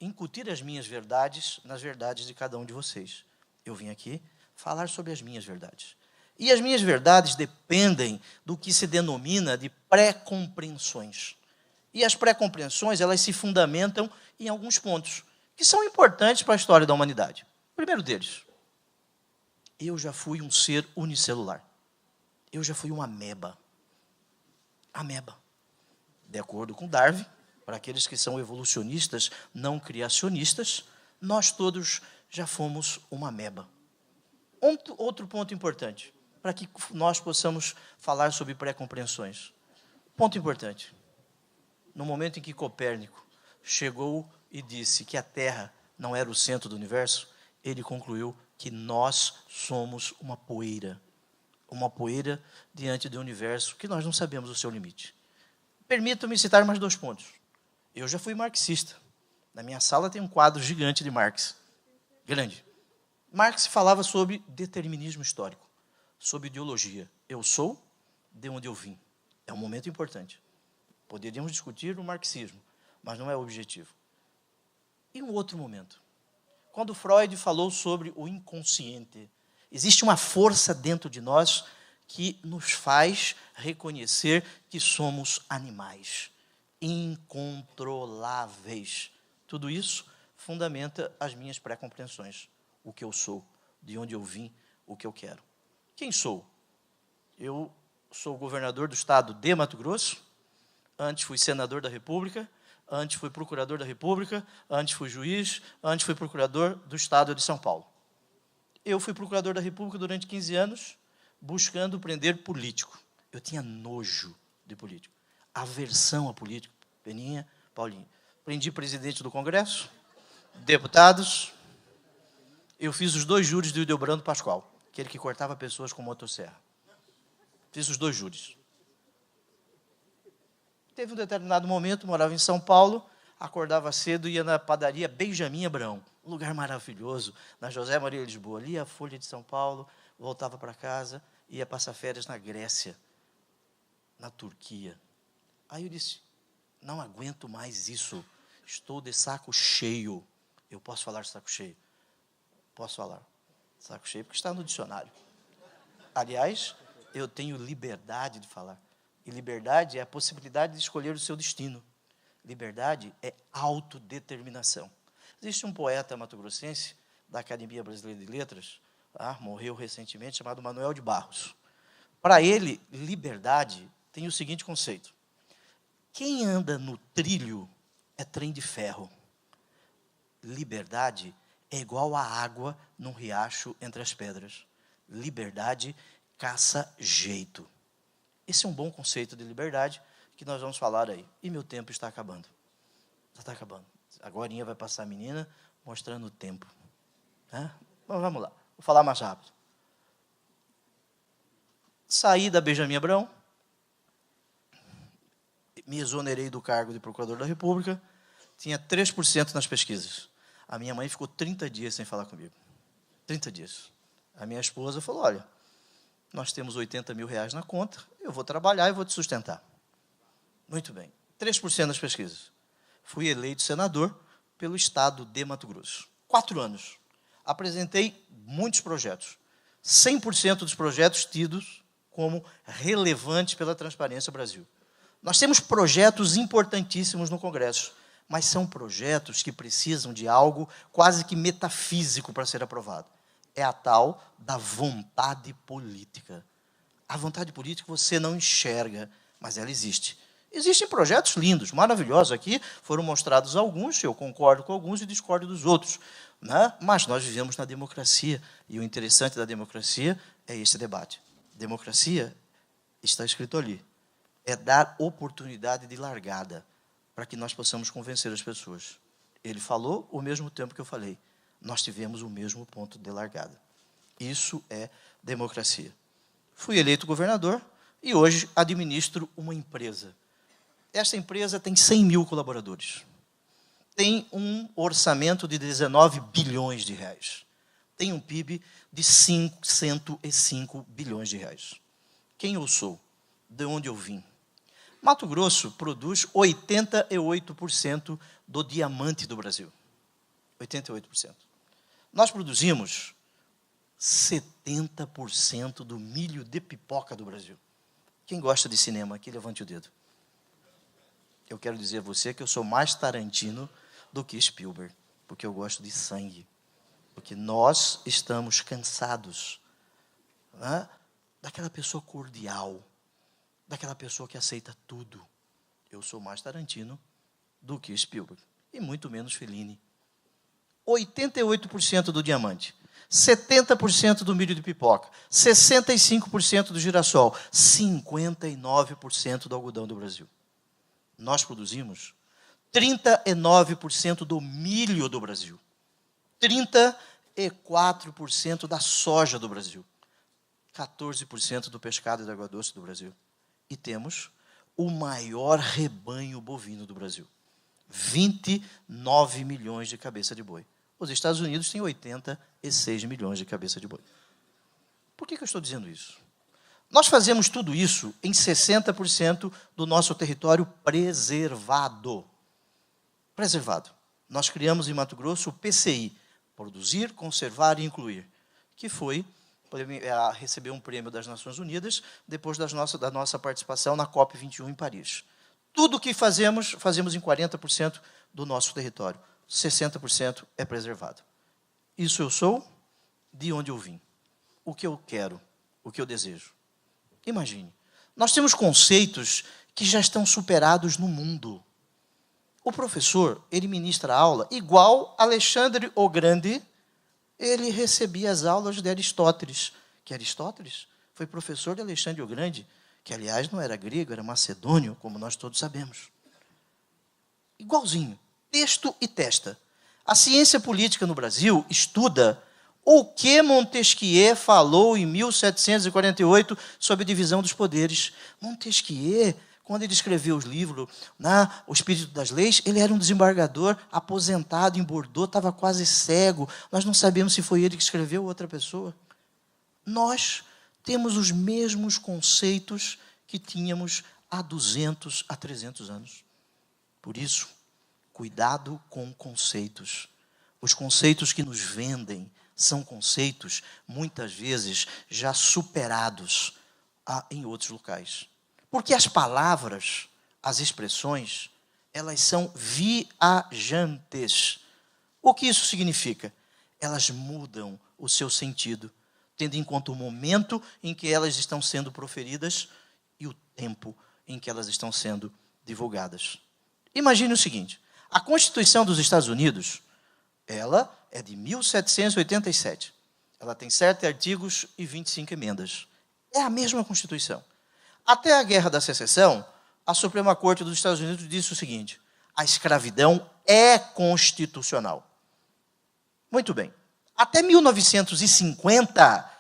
incutir as minhas verdades nas verdades de cada um de vocês. Eu vim aqui falar sobre as minhas verdades. E as minhas verdades dependem do que se denomina de pré-compreensões. E as pré-compreensões, elas se fundamentam em alguns pontos que são importantes para a história da humanidade. O primeiro deles, eu já fui um ser unicelular. Eu já fui uma ameba. Ameba. De acordo com Darwin, para aqueles que são evolucionistas, não criacionistas, nós todos já fomos uma ameba. Outro ponto importante, para que nós possamos falar sobre pré-compreensões. Ponto importante. No momento em que Copérnico chegou e disse que a Terra não era o centro do universo, ele concluiu que nós somos uma poeira diante do universo, que nós não sabemos o seu limite. Permitam-me citar mais 2 pontos. Eu já fui marxista. Na minha sala tem um quadro gigante de Marx. Grande. Marx falava sobre determinismo histórico, sobre ideologia. Eu sou de onde eu vim. É um momento importante. Poderíamos discutir o marxismo, mas não é o objetivo. E um outro momento. Quando Freud falou sobre o inconsciente, existe uma força dentro de nós que nos faz reconhecer que somos animais incontroláveis. Tudo isso fundamenta as minhas pré-compreensões. O que eu sou, de onde eu vim, o que eu quero. Quem sou? Eu sou governador do estado de Mato Grosso, antes fui senador da República, antes fui procurador da República, antes fui juiz, antes fui procurador do estado de São Paulo. Eu fui procurador da República durante 15 anos, buscando prender político. Eu tinha nojo de político, aversão a político. Peninha, Paulinho. Prendi presidente do Congresso, deputados. Eu fiz os 2 júris do Ildebrando Pascoal, aquele que cortava pessoas com motosserra. Fiz os 2 júris. Teve um determinado momento, morava em São Paulo, acordava cedo e ia na padaria Benjamin Abrão, um lugar maravilhoso, na José Maria Lisboa, lia a Folha de São Paulo, voltava para casa, ia passar férias na Grécia, na Turquia. Aí eu disse, não aguento mais isso, estou de saco cheio. Eu posso falar de saco cheio? Posso falar. Saco cheio porque está no dicionário. Aliás, eu tenho liberdade de falar. E liberdade é a possibilidade de escolher o seu destino. Liberdade é autodeterminação. Existe um poeta mato-grossense da Academia Brasileira de Letras, morreu recentemente, chamado Manuel de Barros. Para ele, liberdade tem o seguinte conceito. Quem anda no trilho é trem de ferro. Liberdade é igual a água num riacho entre as pedras. Liberdade caça jeito. Esse é um bom conceito de liberdade que nós vamos falar aí. E meu tempo está acabando. Já está acabando. Agorinha vai passar a menina mostrando o tempo. Bom, vamos lá. Vou falar mais rápido. Saí da Benjamin Abrão. Me exonerei do cargo de procurador da República. Tinha 3% nas pesquisas. A minha mãe ficou 30 dias sem falar comigo. 30 dias. A minha esposa falou, olha, nós temos 80 mil reais na conta, eu vou trabalhar e vou te sustentar. Muito bem. 3% nas pesquisas. Fui eleito senador pelo estado de Mato Grosso. 4 anos. Apresentei muitos projetos. 100% dos projetos tidos como relevantes pela Transparência Brasil. Nós temos projetos importantíssimos no Congresso, mas são projetos que precisam de algo quase que metafísico para ser aprovado. É a tal da vontade política. A vontade política você não enxerga, mas ela existe. Existem projetos lindos, maravilhosos aqui, foram mostrados alguns, eu concordo com alguns e discordo dos outros. Mas nós vivemos na democracia, e o interessante da democracia é esse debate. Democracia, está escrito ali, é dar oportunidade de largada para que nós possamos convencer as pessoas. Ele falou o mesmo tempo que eu falei. Nós tivemos o mesmo ponto de largada. Isso é democracia. Fui eleito governador e hoje administro uma empresa. Esta empresa tem 100 mil colaboradores. Tem um orçamento de 19 bilhões de reais. Tem um PIB de 105 bilhões de reais. Quem eu sou? De onde eu vim? Mato Grosso produz 88% do diamante do Brasil. 88%. Nós produzimos 70% do milho de pipoca do Brasil. Quem gosta de cinema aqui, levante o dedo. Eu quero dizer a você que eu sou mais Tarantino do que Spielberg, porque eu gosto de sangue. Porque nós estamos cansados daquela pessoa cordial, daquela pessoa que aceita tudo. Eu sou mais Tarantino do que Spielberg, e muito menos Fellini. 88% do diamante, 70% do milho de pipoca, 65% do girassol, 59% do algodão do Brasil. Nós produzimos 39% do milho do Brasil, 34% da soja do Brasil, 14% do pescado e da água doce do Brasil. E temos o maior rebanho bovino do Brasil. 29 milhões de cabeça de boi. Os Estados Unidos têm 86 milhões de cabeça de boi. Por que eu estou dizendo isso? Nós fazemos tudo isso em 60% do nosso território preservado. Preservado. Nós criamos em Mato Grosso o PCI, Produzir, Conservar e Incluir, que foi receber um prêmio das Nações Unidas depois da nossa participação na COP21 em Paris. Tudo que fazemos em 40% do nosso território. 60% é preservado. Isso eu sou, de onde eu vim. O que eu quero, o que eu desejo. Imagine, nós temos conceitos que já estão superados no mundo. O professor, ele ministra aula igual Alexandre o Grande, ele recebia as aulas de Aristóteles, que Aristóteles foi professor de Alexandre o Grande, que, aliás, não era grego, era macedônio, como nós todos sabemos. Igualzinho, texto e testa. A ciência política no Brasil estuda o que Montesquieu falou em 1748 sobre a divisão dos poderes. Montesquieu, quando ele escreveu os livros, O Espírito das Leis, ele era um desembargador aposentado em Bordeaux, estava quase cego. Nós não sabemos se foi ele que escreveu ou outra pessoa. Nós temos os mesmos conceitos que tínhamos há 200, há 300 anos. Por isso, cuidado com conceitos. Os conceitos que nos vendem são conceitos, muitas vezes, já superados em outros locais. Porque as palavras, as expressões, elas são viajantes. O que isso significa? Elas mudam o seu sentido, tendo em conta o momento em que elas estão sendo proferidas e o tempo em que elas estão sendo divulgadas. Imagine o seguinte, a Constituição dos Estados Unidos, ela é de 1787. Ela tem 7 artigos e 25 emendas. É a mesma Constituição. Até a Guerra da Secessão, a Suprema Corte dos Estados Unidos disse o seguinte, a escravidão é constitucional. Muito bem. Até 1950,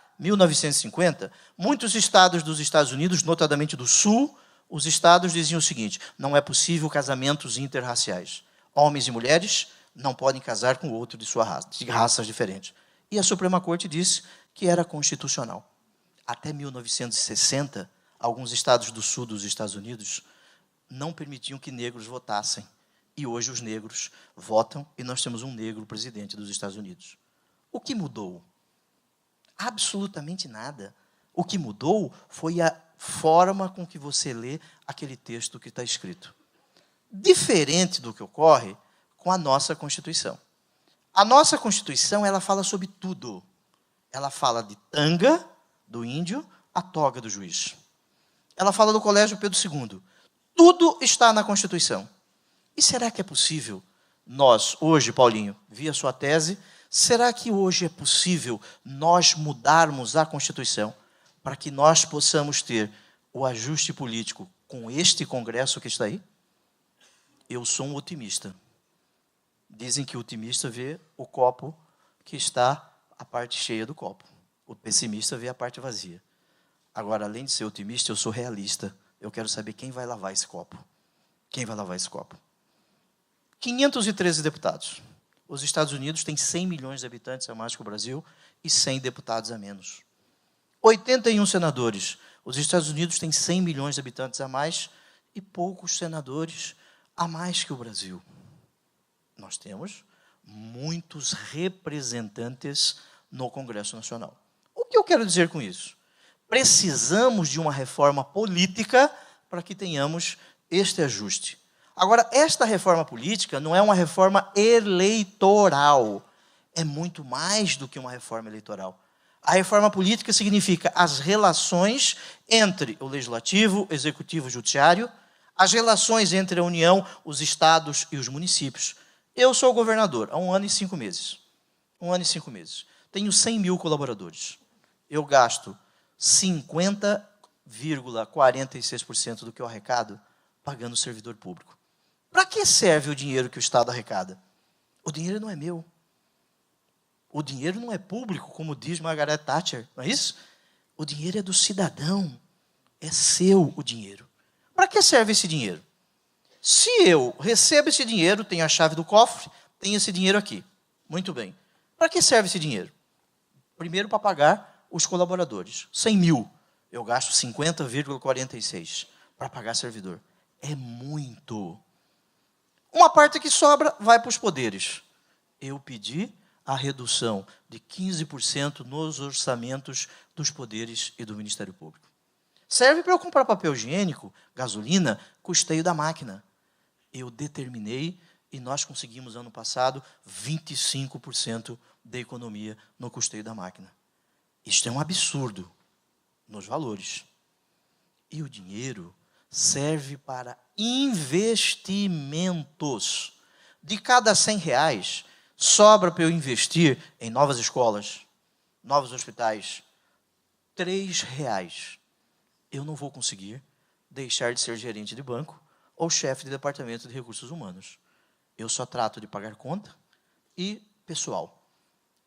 muitos estados dos Estados Unidos, notadamente do Sul, os estados diziam o seguinte, não é possível casamentos interraciais. Homens e mulheres não podem casar com outro de sua raça, de raças diferentes. E a Suprema Corte disse que era constitucional. Até 1960, alguns estados do sul dos Estados Unidos não permitiam que negros votassem. E hoje os negros votam e nós temos um negro presidente dos Estados Unidos. O que mudou? Absolutamente nada. O que mudou foi a forma com que você lê aquele texto que está escrito. Diferente do que ocorre com a nossa Constituição. A nossa Constituição, ela fala sobre tudo. Ela fala de tanga, do índio, a toga do juiz. Ela fala do Colégio Pedro II. Tudo está na Constituição. E será que é possível nós, hoje, Paulinho, vi a sua tese, será que hoje é possível nós mudarmos a Constituição para que nós possamos ter o ajuste político com este Congresso que está aí? Eu sou um otimista. Dizem que o otimista vê o copo que está a parte cheia do copo. O pessimista vê a parte vazia. Agora, além de ser otimista, eu sou realista. Eu quero saber quem vai lavar esse copo. Quem vai lavar esse copo? 513 deputados. Os Estados Unidos têm 100 milhões de habitantes a mais que o Brasil e 100 deputados a menos. 81 senadores. Os Estados Unidos têm 100 milhões de habitantes a mais e poucos senadores a mais que o Brasil. Nós temos muitos representantes no Congresso Nacional. O que eu quero dizer com isso? Precisamos de uma reforma política para que tenhamos este ajuste. Agora, esta reforma política não é uma reforma eleitoral. É muito mais do que uma reforma eleitoral. A reforma política significa as relações entre o Legislativo, Executivo e Judiciário, as relações entre a União, os estados e os municípios. Eu sou governador há 1 ano e 5 meses. 1 ano e 5 meses. Tenho 100 mil colaboradores. Eu gasto 50,46% do que eu arrecado pagando o servidor público. Para que serve o dinheiro que o Estado arrecada? O dinheiro não é meu. O dinheiro não é público, como diz Margaret Thatcher, não é isso? O dinheiro é do cidadão. É seu o dinheiro. Para que serve esse dinheiro? Se eu recebo esse dinheiro, tenho a chave do cofre, tenho esse dinheiro aqui. Muito bem. Para que serve esse dinheiro? Primeiro, para pagar os colaboradores. 100 mil. Eu gasto 50,46 para pagar servidor. É muito. Uma parte que sobra vai para os poderes. Eu pedi a redução de 15% nos orçamentos dos poderes e do Ministério Público. Serve para eu comprar papel higiênico, gasolina, custeio da máquina. Eu determinei e nós conseguimos, ano passado, 25% de economia no custeio da máquina. Isto é um absurdo nos valores. E o dinheiro serve para investimentos. De cada R$100, sobra para eu investir em novas escolas, novos hospitais, R$3. Eu não vou conseguir deixar de ser gerente de banco ou chefe de departamento de recursos humanos. Eu só trato de pagar conta e pessoal.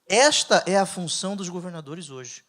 Esta é a função dos governadores hoje.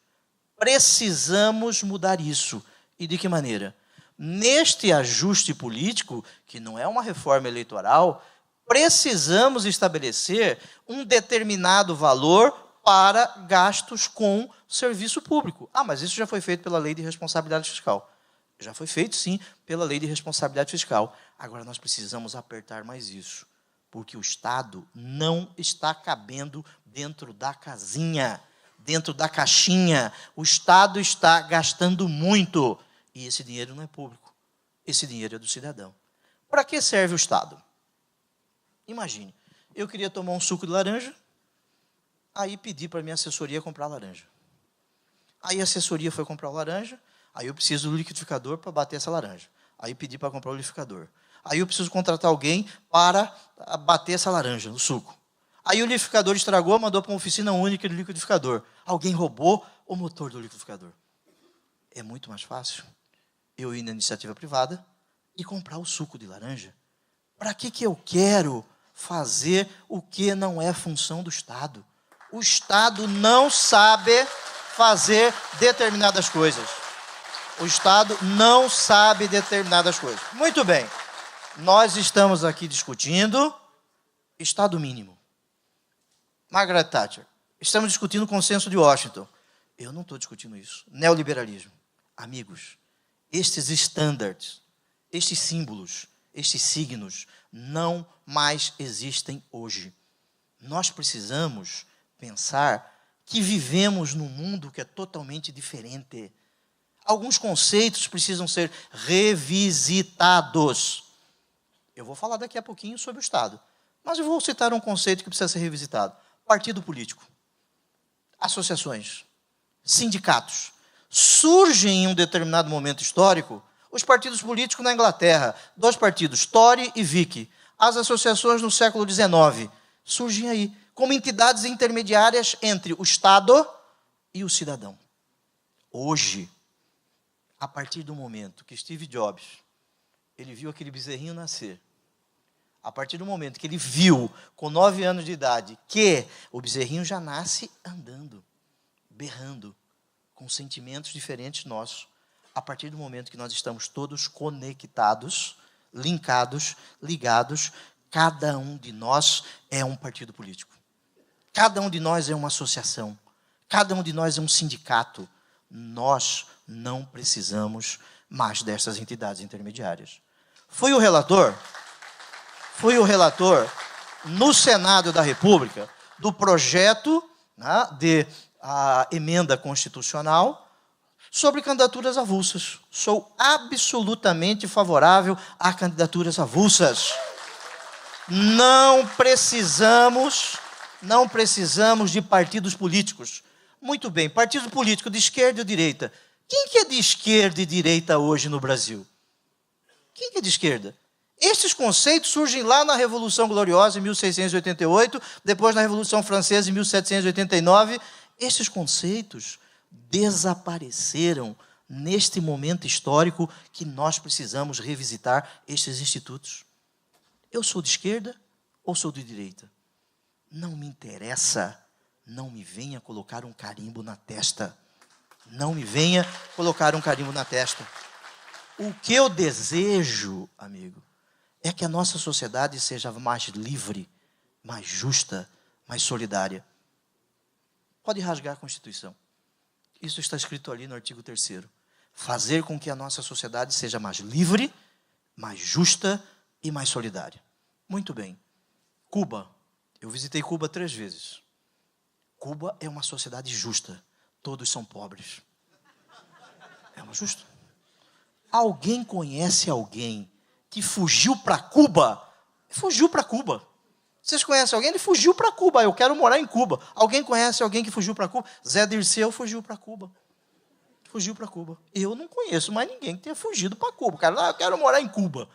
Precisamos mudar isso. E de que maneira? Neste ajuste político, que não é uma reforma eleitoral, precisamos estabelecer um determinado valor para gastos com serviço público. Ah, mas isso já foi feito pela Lei de Responsabilidade Fiscal. Já foi feito, sim, pela Lei de Responsabilidade Fiscal. Agora nós precisamos apertar mais isso, porque o Estado não está cabendo dentro da casinha, dentro da caixinha. O Estado está gastando muito. E esse dinheiro não é público. Esse dinheiro é do cidadão. Para que serve o Estado? Imagine, eu queria tomar um suco de laranja, aí pedi para a minha assessoria comprar laranja. Aí a assessoria foi comprar laranja, aí eu preciso do liquidificador para bater essa laranja. Aí pedi para comprar o liquidificador. Aí eu preciso contratar alguém para bater essa laranja no suco. Aí o liquidificador estragou, mandou para uma oficina única de liquidificador. Alguém roubou o motor do liquidificador. É muito mais fácil eu ir na iniciativa privada e comprar o suco de laranja. Para que eu quero fazer o que não é função do Estado? O Estado não sabe fazer determinadas coisas. O Estado não sabe determinadas coisas. Muito bem. Nós estamos aqui discutindo Estado mínimo. Margaret Thatcher. Estamos discutindo o consenso de Washington. Eu não estou discutindo isso. Neoliberalismo. Amigos, estes standards, estes símbolos, estes signos não mais existem hoje. Nós precisamos pensar que vivemos num mundo que é totalmente diferente. Alguns conceitos precisam ser revisitados. Eu vou falar daqui a pouquinho sobre o Estado, mas eu vou citar um conceito que precisa ser revisitado. Partido político, associações, sindicatos. Surgem em um determinado momento histórico os partidos políticos na Inglaterra, 2 partidos, Tory e Vicky. As associações no século XIX surgem aí, como entidades intermediárias entre o Estado e o cidadão. Hoje, a partir do momento que Steve Jobs, ele viu aquele bezerrinho nascer, a partir do momento que ele viu, com 9 anos de idade, que o bezerrinho já nasce andando, berrando, com sentimentos diferentes nossos, a partir do momento que nós estamos todos conectados, linkados, ligados, cada um de nós é um partido político. Cada um de nós é uma associação. Cada um de nós é um sindicato. Nós não precisamos mais dessas entidades intermediárias. Fui o relator no Senado da República do projeto, né, de a emenda constitucional sobre candidaturas avulsas. Sou absolutamente favorável a candidaturas avulsas. Não precisamos de partidos políticos. Muito bem, partido político de esquerda ou direita. Quem que é de esquerda e direita hoje no Brasil? Quem que é de esquerda? Estes conceitos surgem lá na Revolução Gloriosa, em 1688, depois na Revolução Francesa, em 1789. Esses conceitos desapareceram neste momento histórico que nós precisamos revisitar estes institutos. Eu sou de esquerda ou sou de direita? Não me interessa. Não me venha colocar um carimbo na testa. Não me venha colocar um carimbo na testa. O que eu desejo, amigo, é que a nossa sociedade seja mais livre, mais justa, mais solidária. Pode rasgar a Constituição. Isso está escrito ali no artigo 3º. Fazer com que a nossa sociedade seja mais livre, mais justa e mais solidária. Muito bem. Cuba. Eu visitei Cuba 3 vezes. Cuba é uma sociedade justa. Todos são pobres. É uma justa. Alguém conhece alguém que fugiu para Cuba? Fugiu para Cuba. Vocês conhecem alguém? Ele fugiu para Cuba. Eu quero morar em Cuba. Alguém conhece alguém que fugiu para Cuba? Zé Dirceu fugiu para Cuba. Fugiu para Cuba. Eu não conheço mais ninguém que tenha fugido para Cuba. Cara, eu quero morar em Cuba.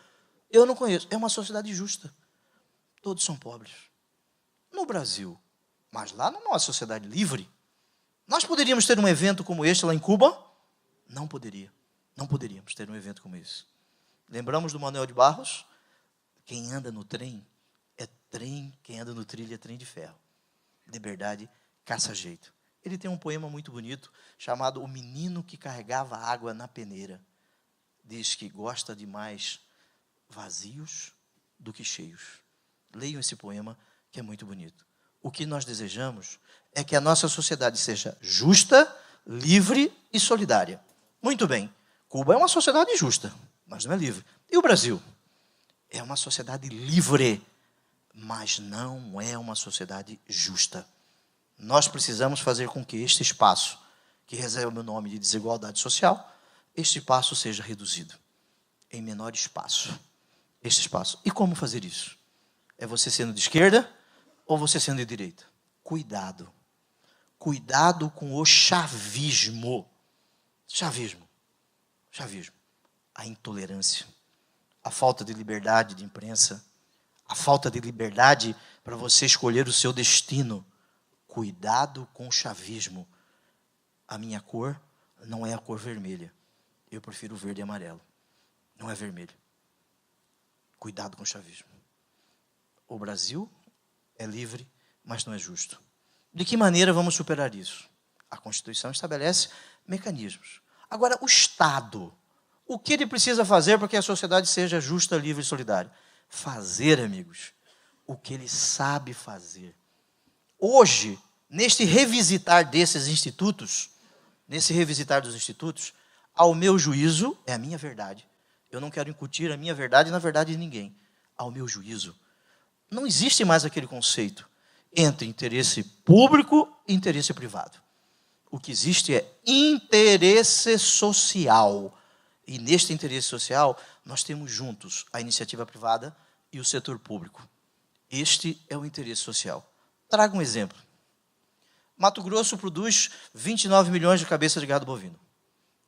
Eu não conheço. É uma sociedade justa. Todos são pobres. No Brasil, mas lá não é uma sociedade livre. Nós poderíamos ter um evento como este lá em Cuba? Não poderia. Não poderíamos ter um evento como esse. Lembramos do Manuel de Barros? Quem anda no trem é trem, quem anda no trilho é trem de ferro. Liberdade caça jeito. Ele tem um poema muito bonito chamado O Menino que Carregava Água na Peneira. Diz que gosta de mais vazios do que cheios. Leiam esse poema, que é muito bonito. O que nós desejamos é que a nossa sociedade seja justa, livre e solidária. Muito bem. Cuba é uma sociedade justa, mas não é livre. E o Brasil? É uma sociedade livre, mas não é uma sociedade justa. Nós precisamos fazer com que este espaço, que recebe o nome de desigualdade social, este espaço seja reduzido em menor espaço. Este espaço. E como fazer isso? É você sendo de esquerda ou você sendo de direita? Cuidado. Cuidado com o chavismo. Chavismo. A intolerância. A falta de liberdade de imprensa. A falta de liberdade para você escolher o seu destino. Cuidado com o chavismo. A minha cor não é a cor vermelha. Eu prefiro verde e amarelo. Não é vermelho. Cuidado com o chavismo. O Brasil é livre, mas não é justo. De que maneira vamos superar isso? A Constituição estabelece mecanismos. Agora, o Estado, o que ele precisa fazer para que a sociedade seja justa, livre e solidária? Fazer, amigos, o que ele sabe fazer. Hoje, neste revisitar desses institutos, nesse revisitar dos institutos, ao meu juízo, é a minha verdade. Eu não quero incutir a minha verdade na verdade de ninguém. Ao meu juízo, não existe mais aquele conceito entre interesse público e interesse privado. O que existe é interesse social. E neste interesse social, nós temos juntos a iniciativa privada e o setor público. Este é o interesse social. Trago um exemplo. Mato Grosso produz 29 milhões de cabeças de gado bovino.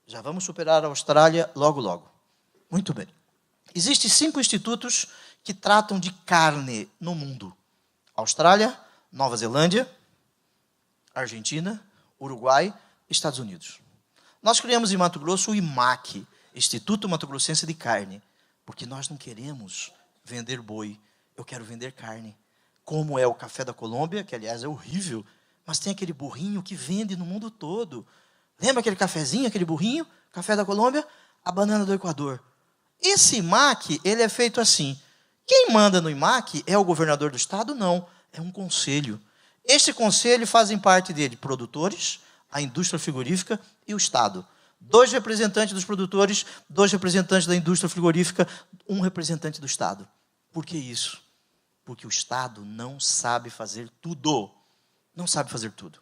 Já vamos superar a Austrália logo, logo. Muito bem. Existem 5 institutos que tratam de carne no mundo. Austrália, Nova Zelândia, Argentina, Uruguai, Estados Unidos. Nós criamos em Mato Grosso o IMAC, Instituto Mato Grossense de Carne, porque nós não queremos vender boi, eu quero vender carne. Como é o café da Colômbia, que aliás é horrível, mas tem aquele burrinho que vende no mundo todo. Lembra aquele cafezinho, aquele burrinho? Café da Colômbia, a banana do Equador. Esse IMAC, ele é feito assim. Quem manda no IMAC é o governador do estado? Não, é um conselho. Este conselho fazem parte dele produtores, a indústria frigorífica e o Estado. 2 representantes dos produtores, 2 representantes da indústria frigorífica, 1 representante do Estado. Por que isso? Porque o Estado não sabe fazer tudo. Não sabe fazer tudo.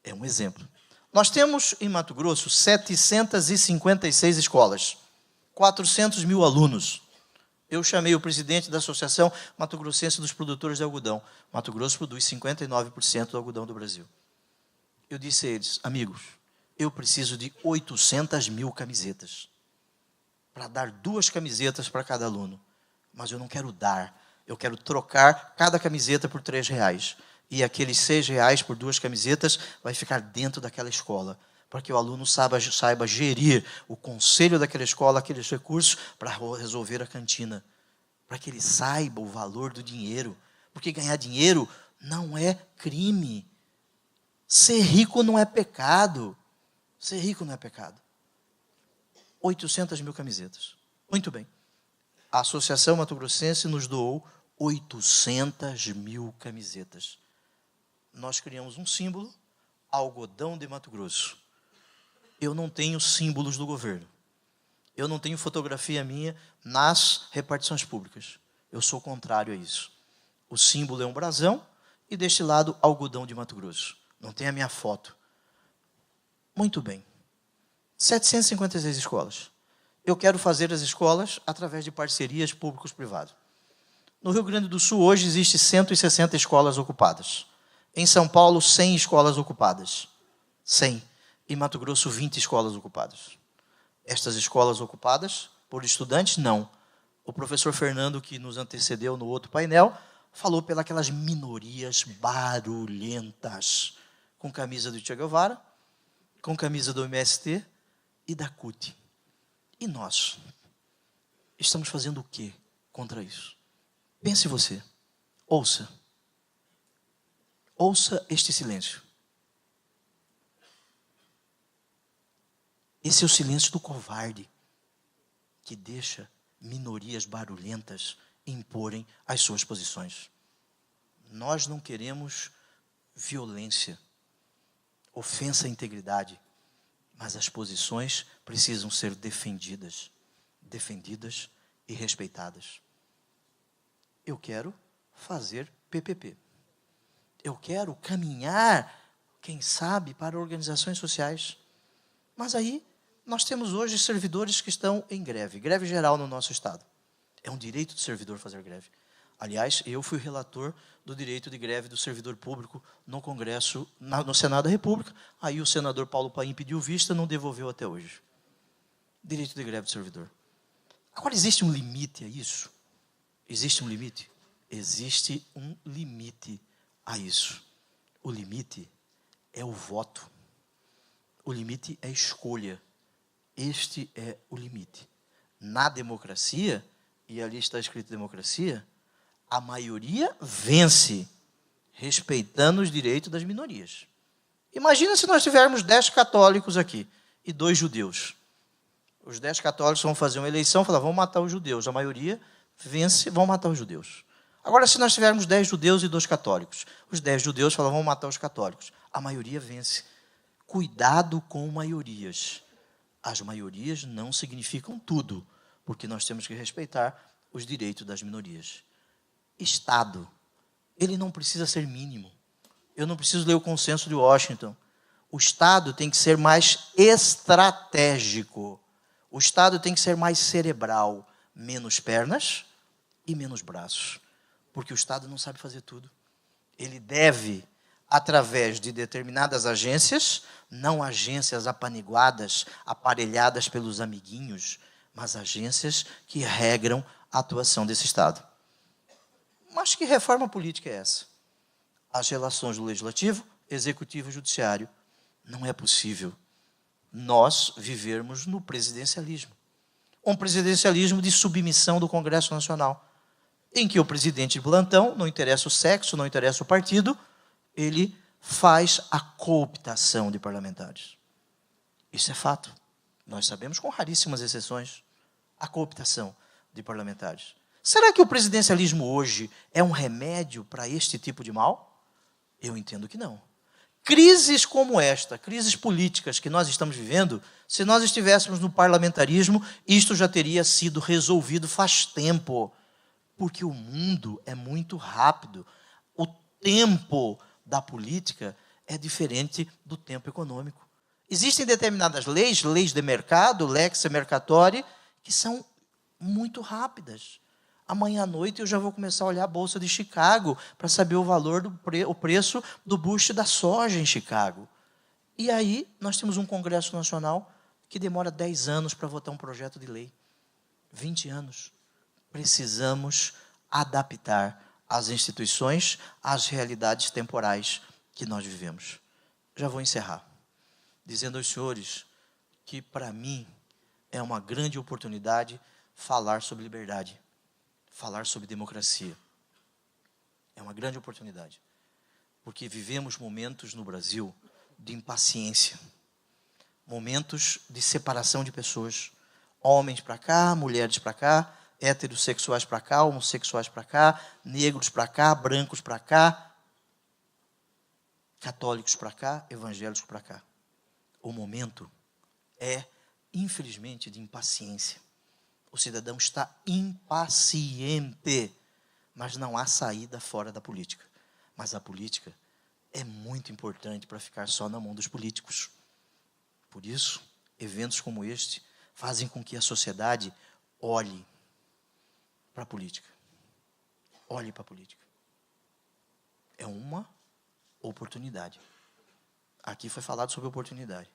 É um exemplo. Nós temos em Mato Grosso 756 escolas, 400 mil alunos. Eu chamei o presidente da Associação Mato Grossense dos Produtores de Algodão. Mato Grosso produz 59% do algodão do Brasil. Eu disse a eles, amigos, eu preciso de 800 mil camisetas para dar 2 camisetas para cada aluno. Mas eu não quero dar, eu quero trocar cada camiseta por R$3. E aqueles R$6 por 2 camisetas vai ficar dentro daquela escola, para que o aluno saiba gerir o conselho daquela escola, aqueles recursos para resolver a cantina, para que ele saiba o valor do dinheiro, porque ganhar dinheiro não é crime. Ser rico não é pecado. Ser rico não é pecado. 800 mil camisetas. Muito bem. a Associação Mato Grossense nos doou 800 mil camisetas. Nós criamos um símbolo, algodão de Mato Grosso. Eu não tenho símbolos do governo. Eu não tenho fotografia minha nas repartições públicas. Eu sou contrário a isso. O símbolo é um brasão e, deste lado, algodão de Mato Grosso. Não tem a minha foto. Muito bem. 756 escolas. Eu quero fazer as escolas através de parcerias públicos-privados. No Rio Grande do Sul, hoje, existe 160 escolas ocupadas. Em São Paulo, 100 escolas ocupadas. 100. Em Mato Grosso, 20 escolas ocupadas. Estas escolas ocupadas por estudantes, não. O professor Fernando, que nos antecedeu no outro painel, falou pelas minorias barulhentas, com camisa do Che Guevara, com camisa do MST e da CUT. E nós estamos fazendo o quê contra isso? Pense você. Ouça. Ouça este silêncio. Esse é o silêncio do covarde que deixa minorias barulhentas imporem as suas posições. Nós não queremos violência, ofensa à integridade, mas as posições precisam ser defendidas e respeitadas. Eu quero fazer PPP. Eu quero caminhar, quem sabe, para organizações sociais. Mas aí nós temos hoje servidores que estão em greve geral no nosso Estado. É um direito do servidor fazer greve. Aliás, eu fui relator do direito de greve do servidor público no Congresso, no Senado da República. Aí o senador Paulo Paim pediu vista, não devolveu até hoje. Direito de greve do servidor. Agora, existe um limite a isso? Existe um limite? Existe um limite a isso. O limite é o voto. O limite é a escolha. Este é o limite. Na democracia, e ali está escrito democracia, a maioria vence, respeitando os direitos das minorias. Imagina se nós tivermos 10 católicos aqui e 2 judeus. Os 10 católicos vão fazer uma eleição e falar, vamos matar os judeus. A maioria vence, vão matar os judeus. Agora, se nós tivermos 10 judeus e 2 católicos, os 10 judeus falam, vamos matar os católicos. A maioria vence. Cuidado com maiorias. As maiorias não significam tudo, porque nós temos que respeitar os direitos das minorias. Estado, ele não precisa ser mínimo. Eu não preciso ler o consenso de Washington. O Estado tem que ser mais estratégico. O Estado tem que ser mais cerebral. Menos pernas e menos braços. Porque o Estado não sabe fazer tudo. Ele deve, através de determinadas agências, não agências apaniguadas, aparelhadas pelos amiguinhos, mas agências que regram a atuação desse Estado. Mas que reforma política é essa? As relações do Legislativo, Executivo e Judiciário. Não é possível nós vivermos no presidencialismo. Um presidencialismo de submissão do Congresso Nacional, em que o presidente de plantão, não interessa o sexo, não interessa o partido, ele faz a cooptação de parlamentares. Isso é fato. Nós sabemos, com raríssimas exceções, a cooptação de parlamentares. Será que o presidencialismo hoje é um remédio para este tipo de mal? Eu entendo que não. Crises como esta, crises políticas que nós estamos vivendo, se nós estivéssemos no parlamentarismo, isto já teria sido resolvido faz tempo. Porque o mundo é muito rápido. O tempo da política é diferente do tempo econômico. Existem determinadas leis, leis de mercado, lex mercatori, que são muito rápidas. Amanhã à noite eu já vou começar a olhar a Bolsa de Chicago para saber o valor, o preço do bushel da soja em Chicago. E aí nós temos um Congresso Nacional que demora 10 anos para votar um projeto de lei. 20 anos. Precisamos adaptar as instituições às realidades temporais que nós vivemos. Já vou encerrar, dizendo aos senhores que, para mim, é uma grande oportunidade falar sobre liberdade, falar sobre democracia. É uma grande oportunidade, porque vivemos momentos no Brasil de impaciência, momentos de separação de pessoas, homens para cá, mulheres para cá, heterossexuais para cá, homossexuais para cá, negros para cá, brancos para cá, católicos para cá, evangélicos para cá. O momento é, infelizmente, de impaciência. O cidadão está impaciente, mas não há saída fora da política. Mas a política é muito importante para ficar só na mão dos políticos. Por isso, eventos como este fazem com que a sociedade olhe para a política. Olhe para a política. É uma oportunidade. Aqui foi falado sobre oportunidade.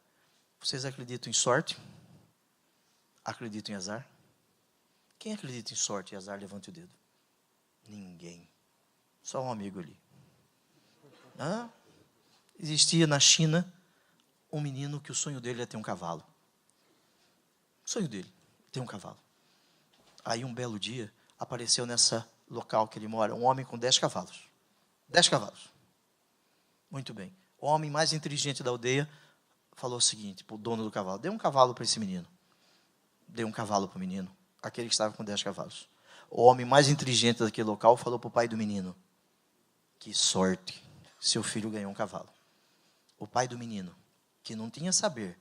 Vocês acreditam em sorte? Acreditam em azar? Quem acredita em sorte e azar, levante o dedo. Ninguém. Só um amigo ali. Existia na China um menino que o sonho dele era ter um cavalo. O sonho dele, ter um cavalo. Aí um belo dia, apareceu nessa local que ele mora, um homem com 10 cavalos. 10 cavalos. Muito bem. O homem mais inteligente da aldeia falou o seguinte, para o dono do cavalo, dê um cavalo para esse menino. Deu um cavalo para o menino, aquele que estava com 10 cavalos. O homem mais inteligente daquele local falou para o pai do menino, que sorte, seu filho ganhou um cavalo. O pai do menino, que não tinha saber,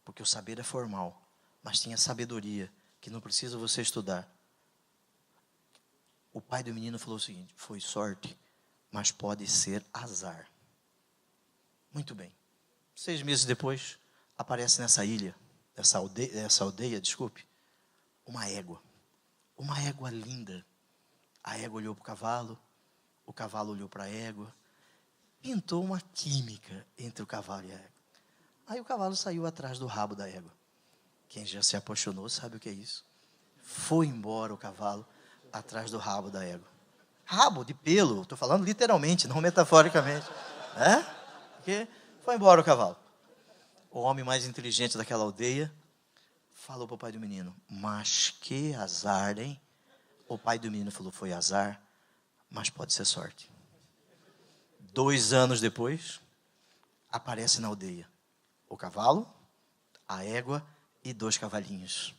porque o saber é formal, mas tinha sabedoria, que não precisa você estudar. O pai do menino falou o seguinte, foi sorte, mas pode ser azar. Muito bem. 6 meses depois, aparece nessa ilha, essa aldeia, uma égua. Uma égua linda. A égua olhou para o cavalo olhou para a égua, pintou uma química entre o cavalo e a égua. Aí o cavalo saiu atrás do rabo da égua. Quem já se apaixonou sabe o que é isso. Foi embora o cavalo atrás do rabo da égua. Rabo de pelo, estou falando literalmente, não metaforicamente. Porque foi embora o cavalo. O homem mais inteligente daquela aldeia falou para o pai do menino, mas que azar, hein? O pai do menino falou, foi azar, mas pode ser sorte. 2 anos depois, aparece na aldeia o cavalo, a égua e 2 cavalinhos.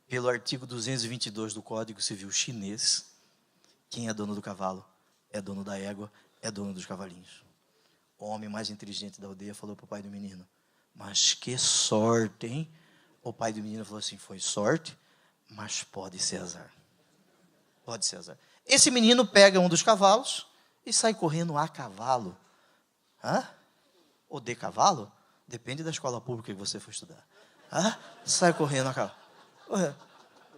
Pelo artigo 222 do Código Civil Chinês, quem é dono do cavalo é dono da égua, é dono dos cavalinhos. O homem mais inteligente da aldeia falou para o pai do menino, mas que sorte, hein? O pai do menino falou assim, foi sorte, mas pode ser azar. Pode ser azar. Esse menino pega um dos cavalos e sai correndo a cavalo. Ou de cavalo? Depende da escola pública que você for estudar. Sai correndo a cavalo.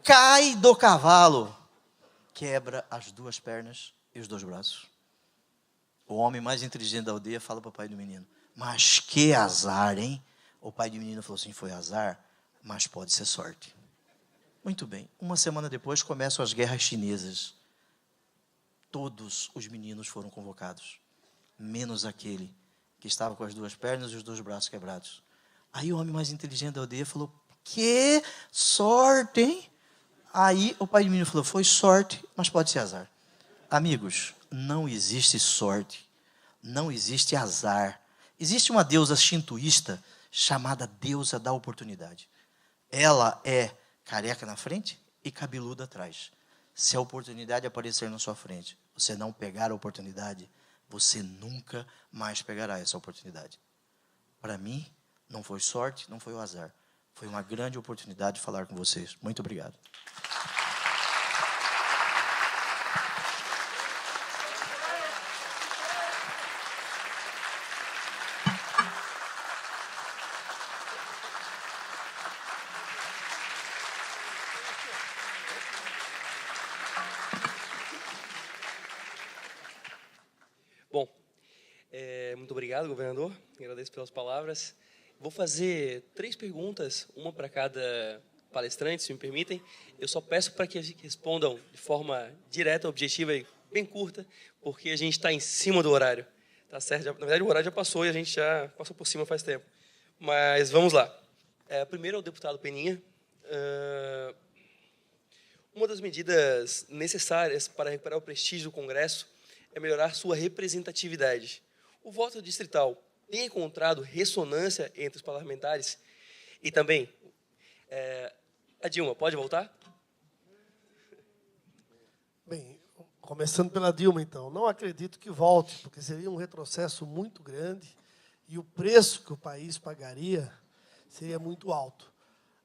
Cai do cavalo. Quebra as 2 pernas e os 2 braços. O homem mais inteligente da aldeia fala para o pai do menino, mas que azar, hein? O pai do menino falou assim, foi azar, mas pode ser sorte. Muito bem. 1 semana depois começam as guerras chinesas. Todos os meninos foram convocados, menos aquele que estava com as 2 pernas e os 2 braços quebrados. Aí o homem mais inteligente da aldeia falou, que sorte, hein? Aí o pai do menino falou, foi sorte, mas pode ser azar. Amigos, não existe sorte, não existe azar. Existe uma deusa shintoísta chamada deusa da oportunidade. Ela é careca na frente e cabeluda atrás. Se a oportunidade aparecer na sua frente, você não pegar a oportunidade, você nunca mais pegará essa oportunidade. Para mim, não foi sorte, não foi o azar. Foi uma grande oportunidade de falar com vocês. Muito obrigado. Bom, muito obrigado, governador. Agradeço pelas palavras. Vou fazer 3 perguntas, uma para cada palestrante, se me permitem. Eu só peço para que respondam de forma direta, objetiva e bem curta, porque a gente está em cima do horário. Tá certo? Na verdade, o horário já passou e a gente já passou por cima faz tempo. Mas vamos lá. Primeiro é o deputado Peninha. Uma das medidas necessárias para recuperar o prestígio do Congresso é melhorar sua representatividade. O voto distrital tem encontrado ressonância entre os parlamentares? E também, a Dilma, pode voltar? Bem, começando pela Dilma, então. Não acredito que volte, porque seria um retrocesso muito grande e o preço que o país pagaria seria muito alto.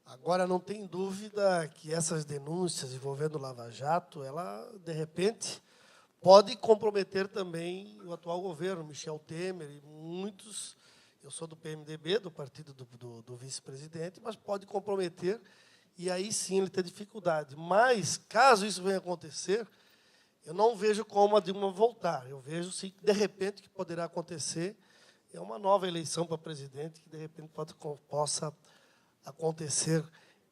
Agora, não tem dúvida que essas denúncias envolvendo o Lava Jato, ela, de repente, pode comprometer também o atual governo, Michel Temer e muitos. Eu sou do PMDB, do partido do vice-presidente, mas pode comprometer, e aí sim ele ter dificuldade. Mas, caso isso venha acontecer, eu não vejo como a Dilma voltar. Eu vejo, sim, de repente, que poderá acontecer é uma nova eleição para presidente, que, de repente, possa acontecer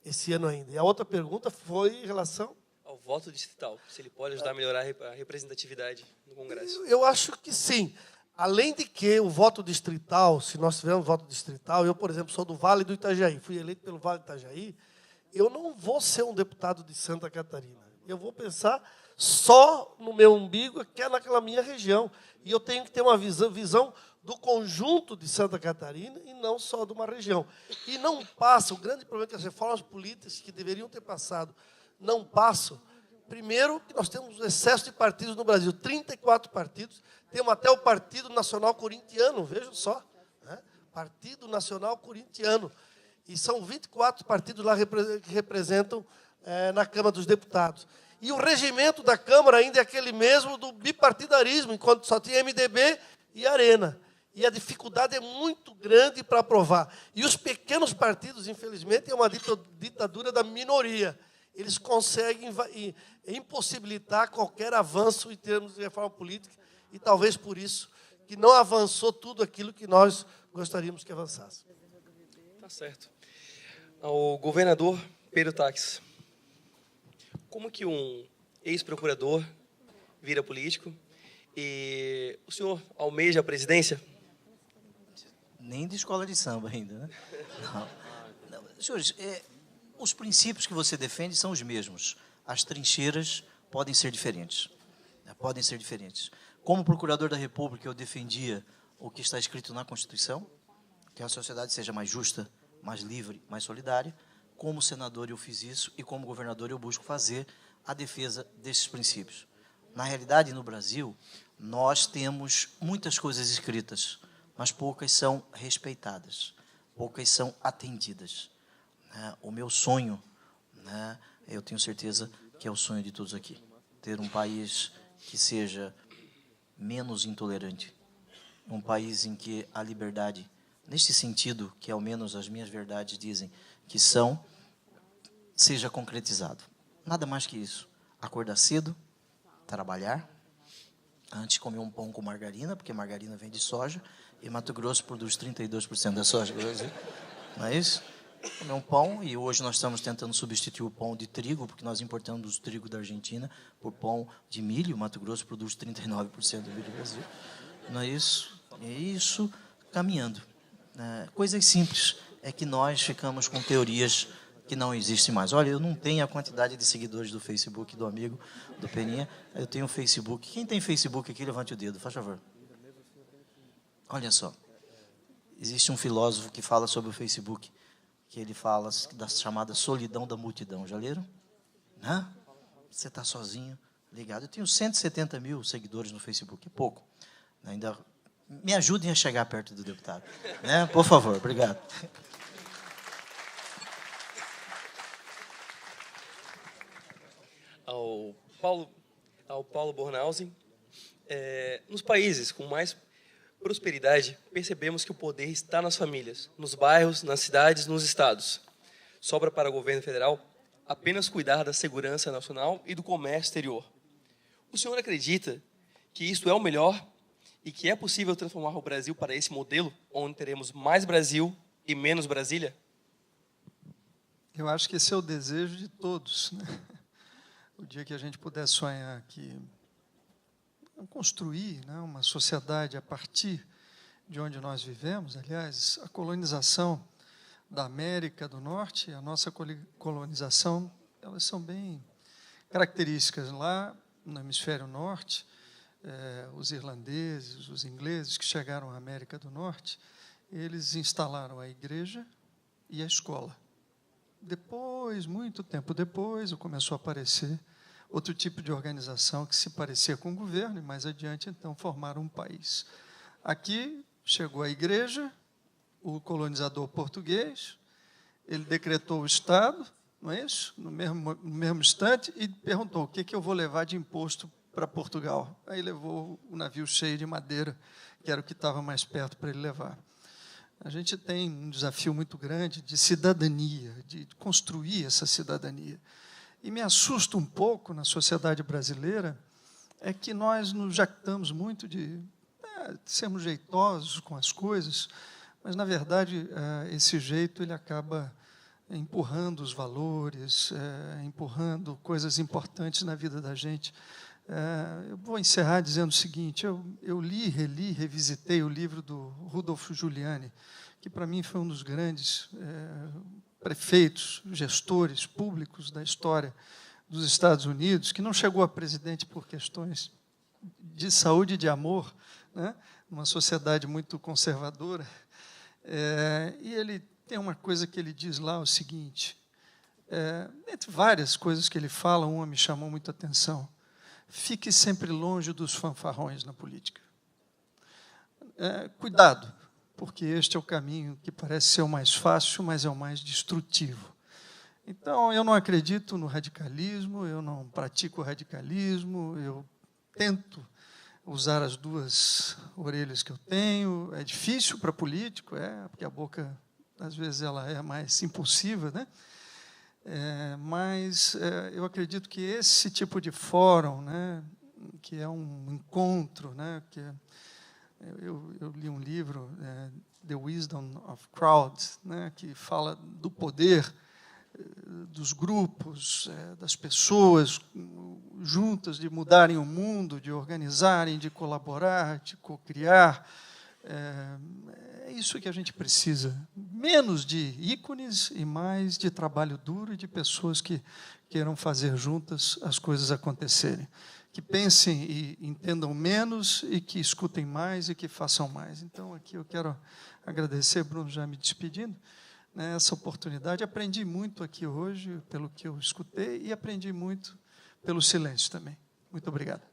esse ano ainda. E a outra pergunta foi em relação ao voto distrital, se ele pode ajudar a melhorar a representatividade no Congresso. Eu acho que sim. Além de que o voto distrital, se nós tivermos voto distrital, eu, por exemplo, sou do Vale do Itajaí, fui eleito pelo Vale do Itajaí, eu não vou ser um deputado de Santa Catarina. Eu vou pensar só no meu umbigo, que é naquela minha região. E eu tenho que ter uma visão do conjunto de Santa Catarina e não só de uma região. E não passa, o grande problema é que as reformas políticas que deveriam ter passado não passam. Primeiro, que nós temos um excesso de partidos no Brasil, 34 partidos, temos até o Partido Nacional Corintiano, vejam só, né? Partido Nacional Corintiano. E são 24 partidos lá que representam na Câmara dos Deputados. E o regimento da Câmara ainda é aquele mesmo do bipartidarismo, enquanto só tinha MDB e Arena. E a dificuldade é muito grande para aprovar. E os pequenos partidos, infelizmente, é uma ditadura da minoria. Eles conseguem impossibilitar qualquer avanço em termos de reforma política, e talvez por isso que não avançou tudo aquilo que nós gostaríamos que avançasse. Tá certo. Ao governador Pedro Taques, como que um ex-procurador vira político e o senhor almeja a presidência? Nem de escola de samba ainda, né? Não. Senhores, os princípios que você defende são os mesmos. As trincheiras podem ser diferentes. Podem ser diferentes. Como procurador da República, eu defendia o que está escrito na Constituição, que a sociedade seja mais justa, mais livre, mais solidária. Como senador, eu fiz isso, e como governador, eu busco fazer a defesa desses princípios. Na realidade, no Brasil, nós temos muitas coisas escritas, mas poucas são respeitadas, poucas são atendidas. O meu sonho, eu tenho certeza que é o sonho de todos aqui, ter um país que seja menos intolerante, um país em que a liberdade, neste sentido, que ao menos as minhas verdades dizem que são, seja concretizado. Nada mais que isso. Acordar cedo, trabalhar, antes comer um pão com margarina, porque margarina vem de soja, e Mato Grosso produz 32% da soja, não é isso? Comer um pão, e hoje nós estamos tentando substituir o pão de trigo, porque nós importamos o trigo da Argentina por pão de milho. Mato Grosso produz 39% do milho do Brasil. Não é isso? É isso, caminhando. Coisas simples, é que nós ficamos com teorias que não existem mais. Olha, eu não tenho a quantidade de seguidores do Facebook do amigo do Peninha, eu tenho Facebook. Quem tem Facebook aqui, levante o dedo, faz favor. Olha só, existe um filósofo que fala sobre o Facebook, que ele fala da chamada solidão da multidão. Já leram? Você está sozinho, ligado. Eu tenho 170 mil seguidores no Facebook, é pouco. Ainda me ajudem a chegar perto do deputado. Por favor, obrigado. Ao Paulo Bornhausen, nos países com mais prosperidade, percebemos que o poder está nas famílias, nos bairros, nas cidades, nos estados. Sobra para o governo federal apenas cuidar da segurança nacional e do comércio exterior. O senhor acredita que isto é o melhor e que é possível transformar o Brasil para esse modelo, onde teremos mais Brasil e menos Brasília? Eu acho que esse é o desejo de todos, né? O dia que a gente puder sonhar que construir, né, uma sociedade a partir de onde nós vivemos. Aliás, a colonização da América do Norte e a nossa colonização, elas são bem características. Lá no hemisfério norte, os irlandeses, os ingleses que chegaram à América do Norte, eles instalaram a igreja e a escola. Depois, muito tempo depois, começou a aparecer outro tipo de organização que se parecia com o governo, e mais adiante, então, formaram um país. Aqui chegou a igreja, o colonizador português, ele decretou o Estado, não é isso? No mesmo instante, e perguntou: o que eu vou levar de imposto para Portugal? Aí levou o navio cheio de madeira, que era o que estava mais perto para ele levar. A gente tem um desafio muito grande de cidadania, de construir essa cidadania. E me assusta um pouco na sociedade brasileira é que nós nos jactamos muito de sermos jeitosos com as coisas, mas, na verdade, esse jeito ele acaba empurrando os valores, empurrando coisas importantes na vida da gente. Eu vou encerrar dizendo o seguinte: eu li, reli, revisitei o livro do Rudolph Giuliani, que, para mim, foi um dos grandes prefeitos, gestores públicos da história dos Estados Unidos, que não chegou a presidente por questões de saúde e de amor, né, numa sociedade muito conservadora. E ele tem uma coisa que ele diz lá, o seguinte, entre várias coisas que ele fala, uma me chamou muita atenção: fique sempre longe dos fanfarrões na política. Cuidado, porque este é o caminho que parece ser o mais fácil, mas é o mais destrutivo. Então, eu não acredito no radicalismo, eu não pratico o radicalismo, eu tento usar as duas orelhas que eu tenho. É difícil para político, porque a boca, às vezes, ela é mais impulsiva, né? Mas eu acredito que esse tipo de fórum, né, que é um encontro, né, eu li um livro, The Wisdom of Crowds, né, que fala do poder dos grupos, das pessoas juntas, de mudarem o mundo, de organizarem, de colaborar, de co-criar. É isso que a gente precisa. Menos de ícones e mais de trabalho duro e de pessoas que queiram fazer juntas as coisas acontecerem. Que pensem e entendam menos e que escutem mais e que façam mais. Então, aqui eu quero agradecer, Bruno, já me despedindo, né, essa oportunidade. Aprendi muito aqui hoje, pelo que eu escutei, e aprendi muito pelo silêncio também. Muito obrigado.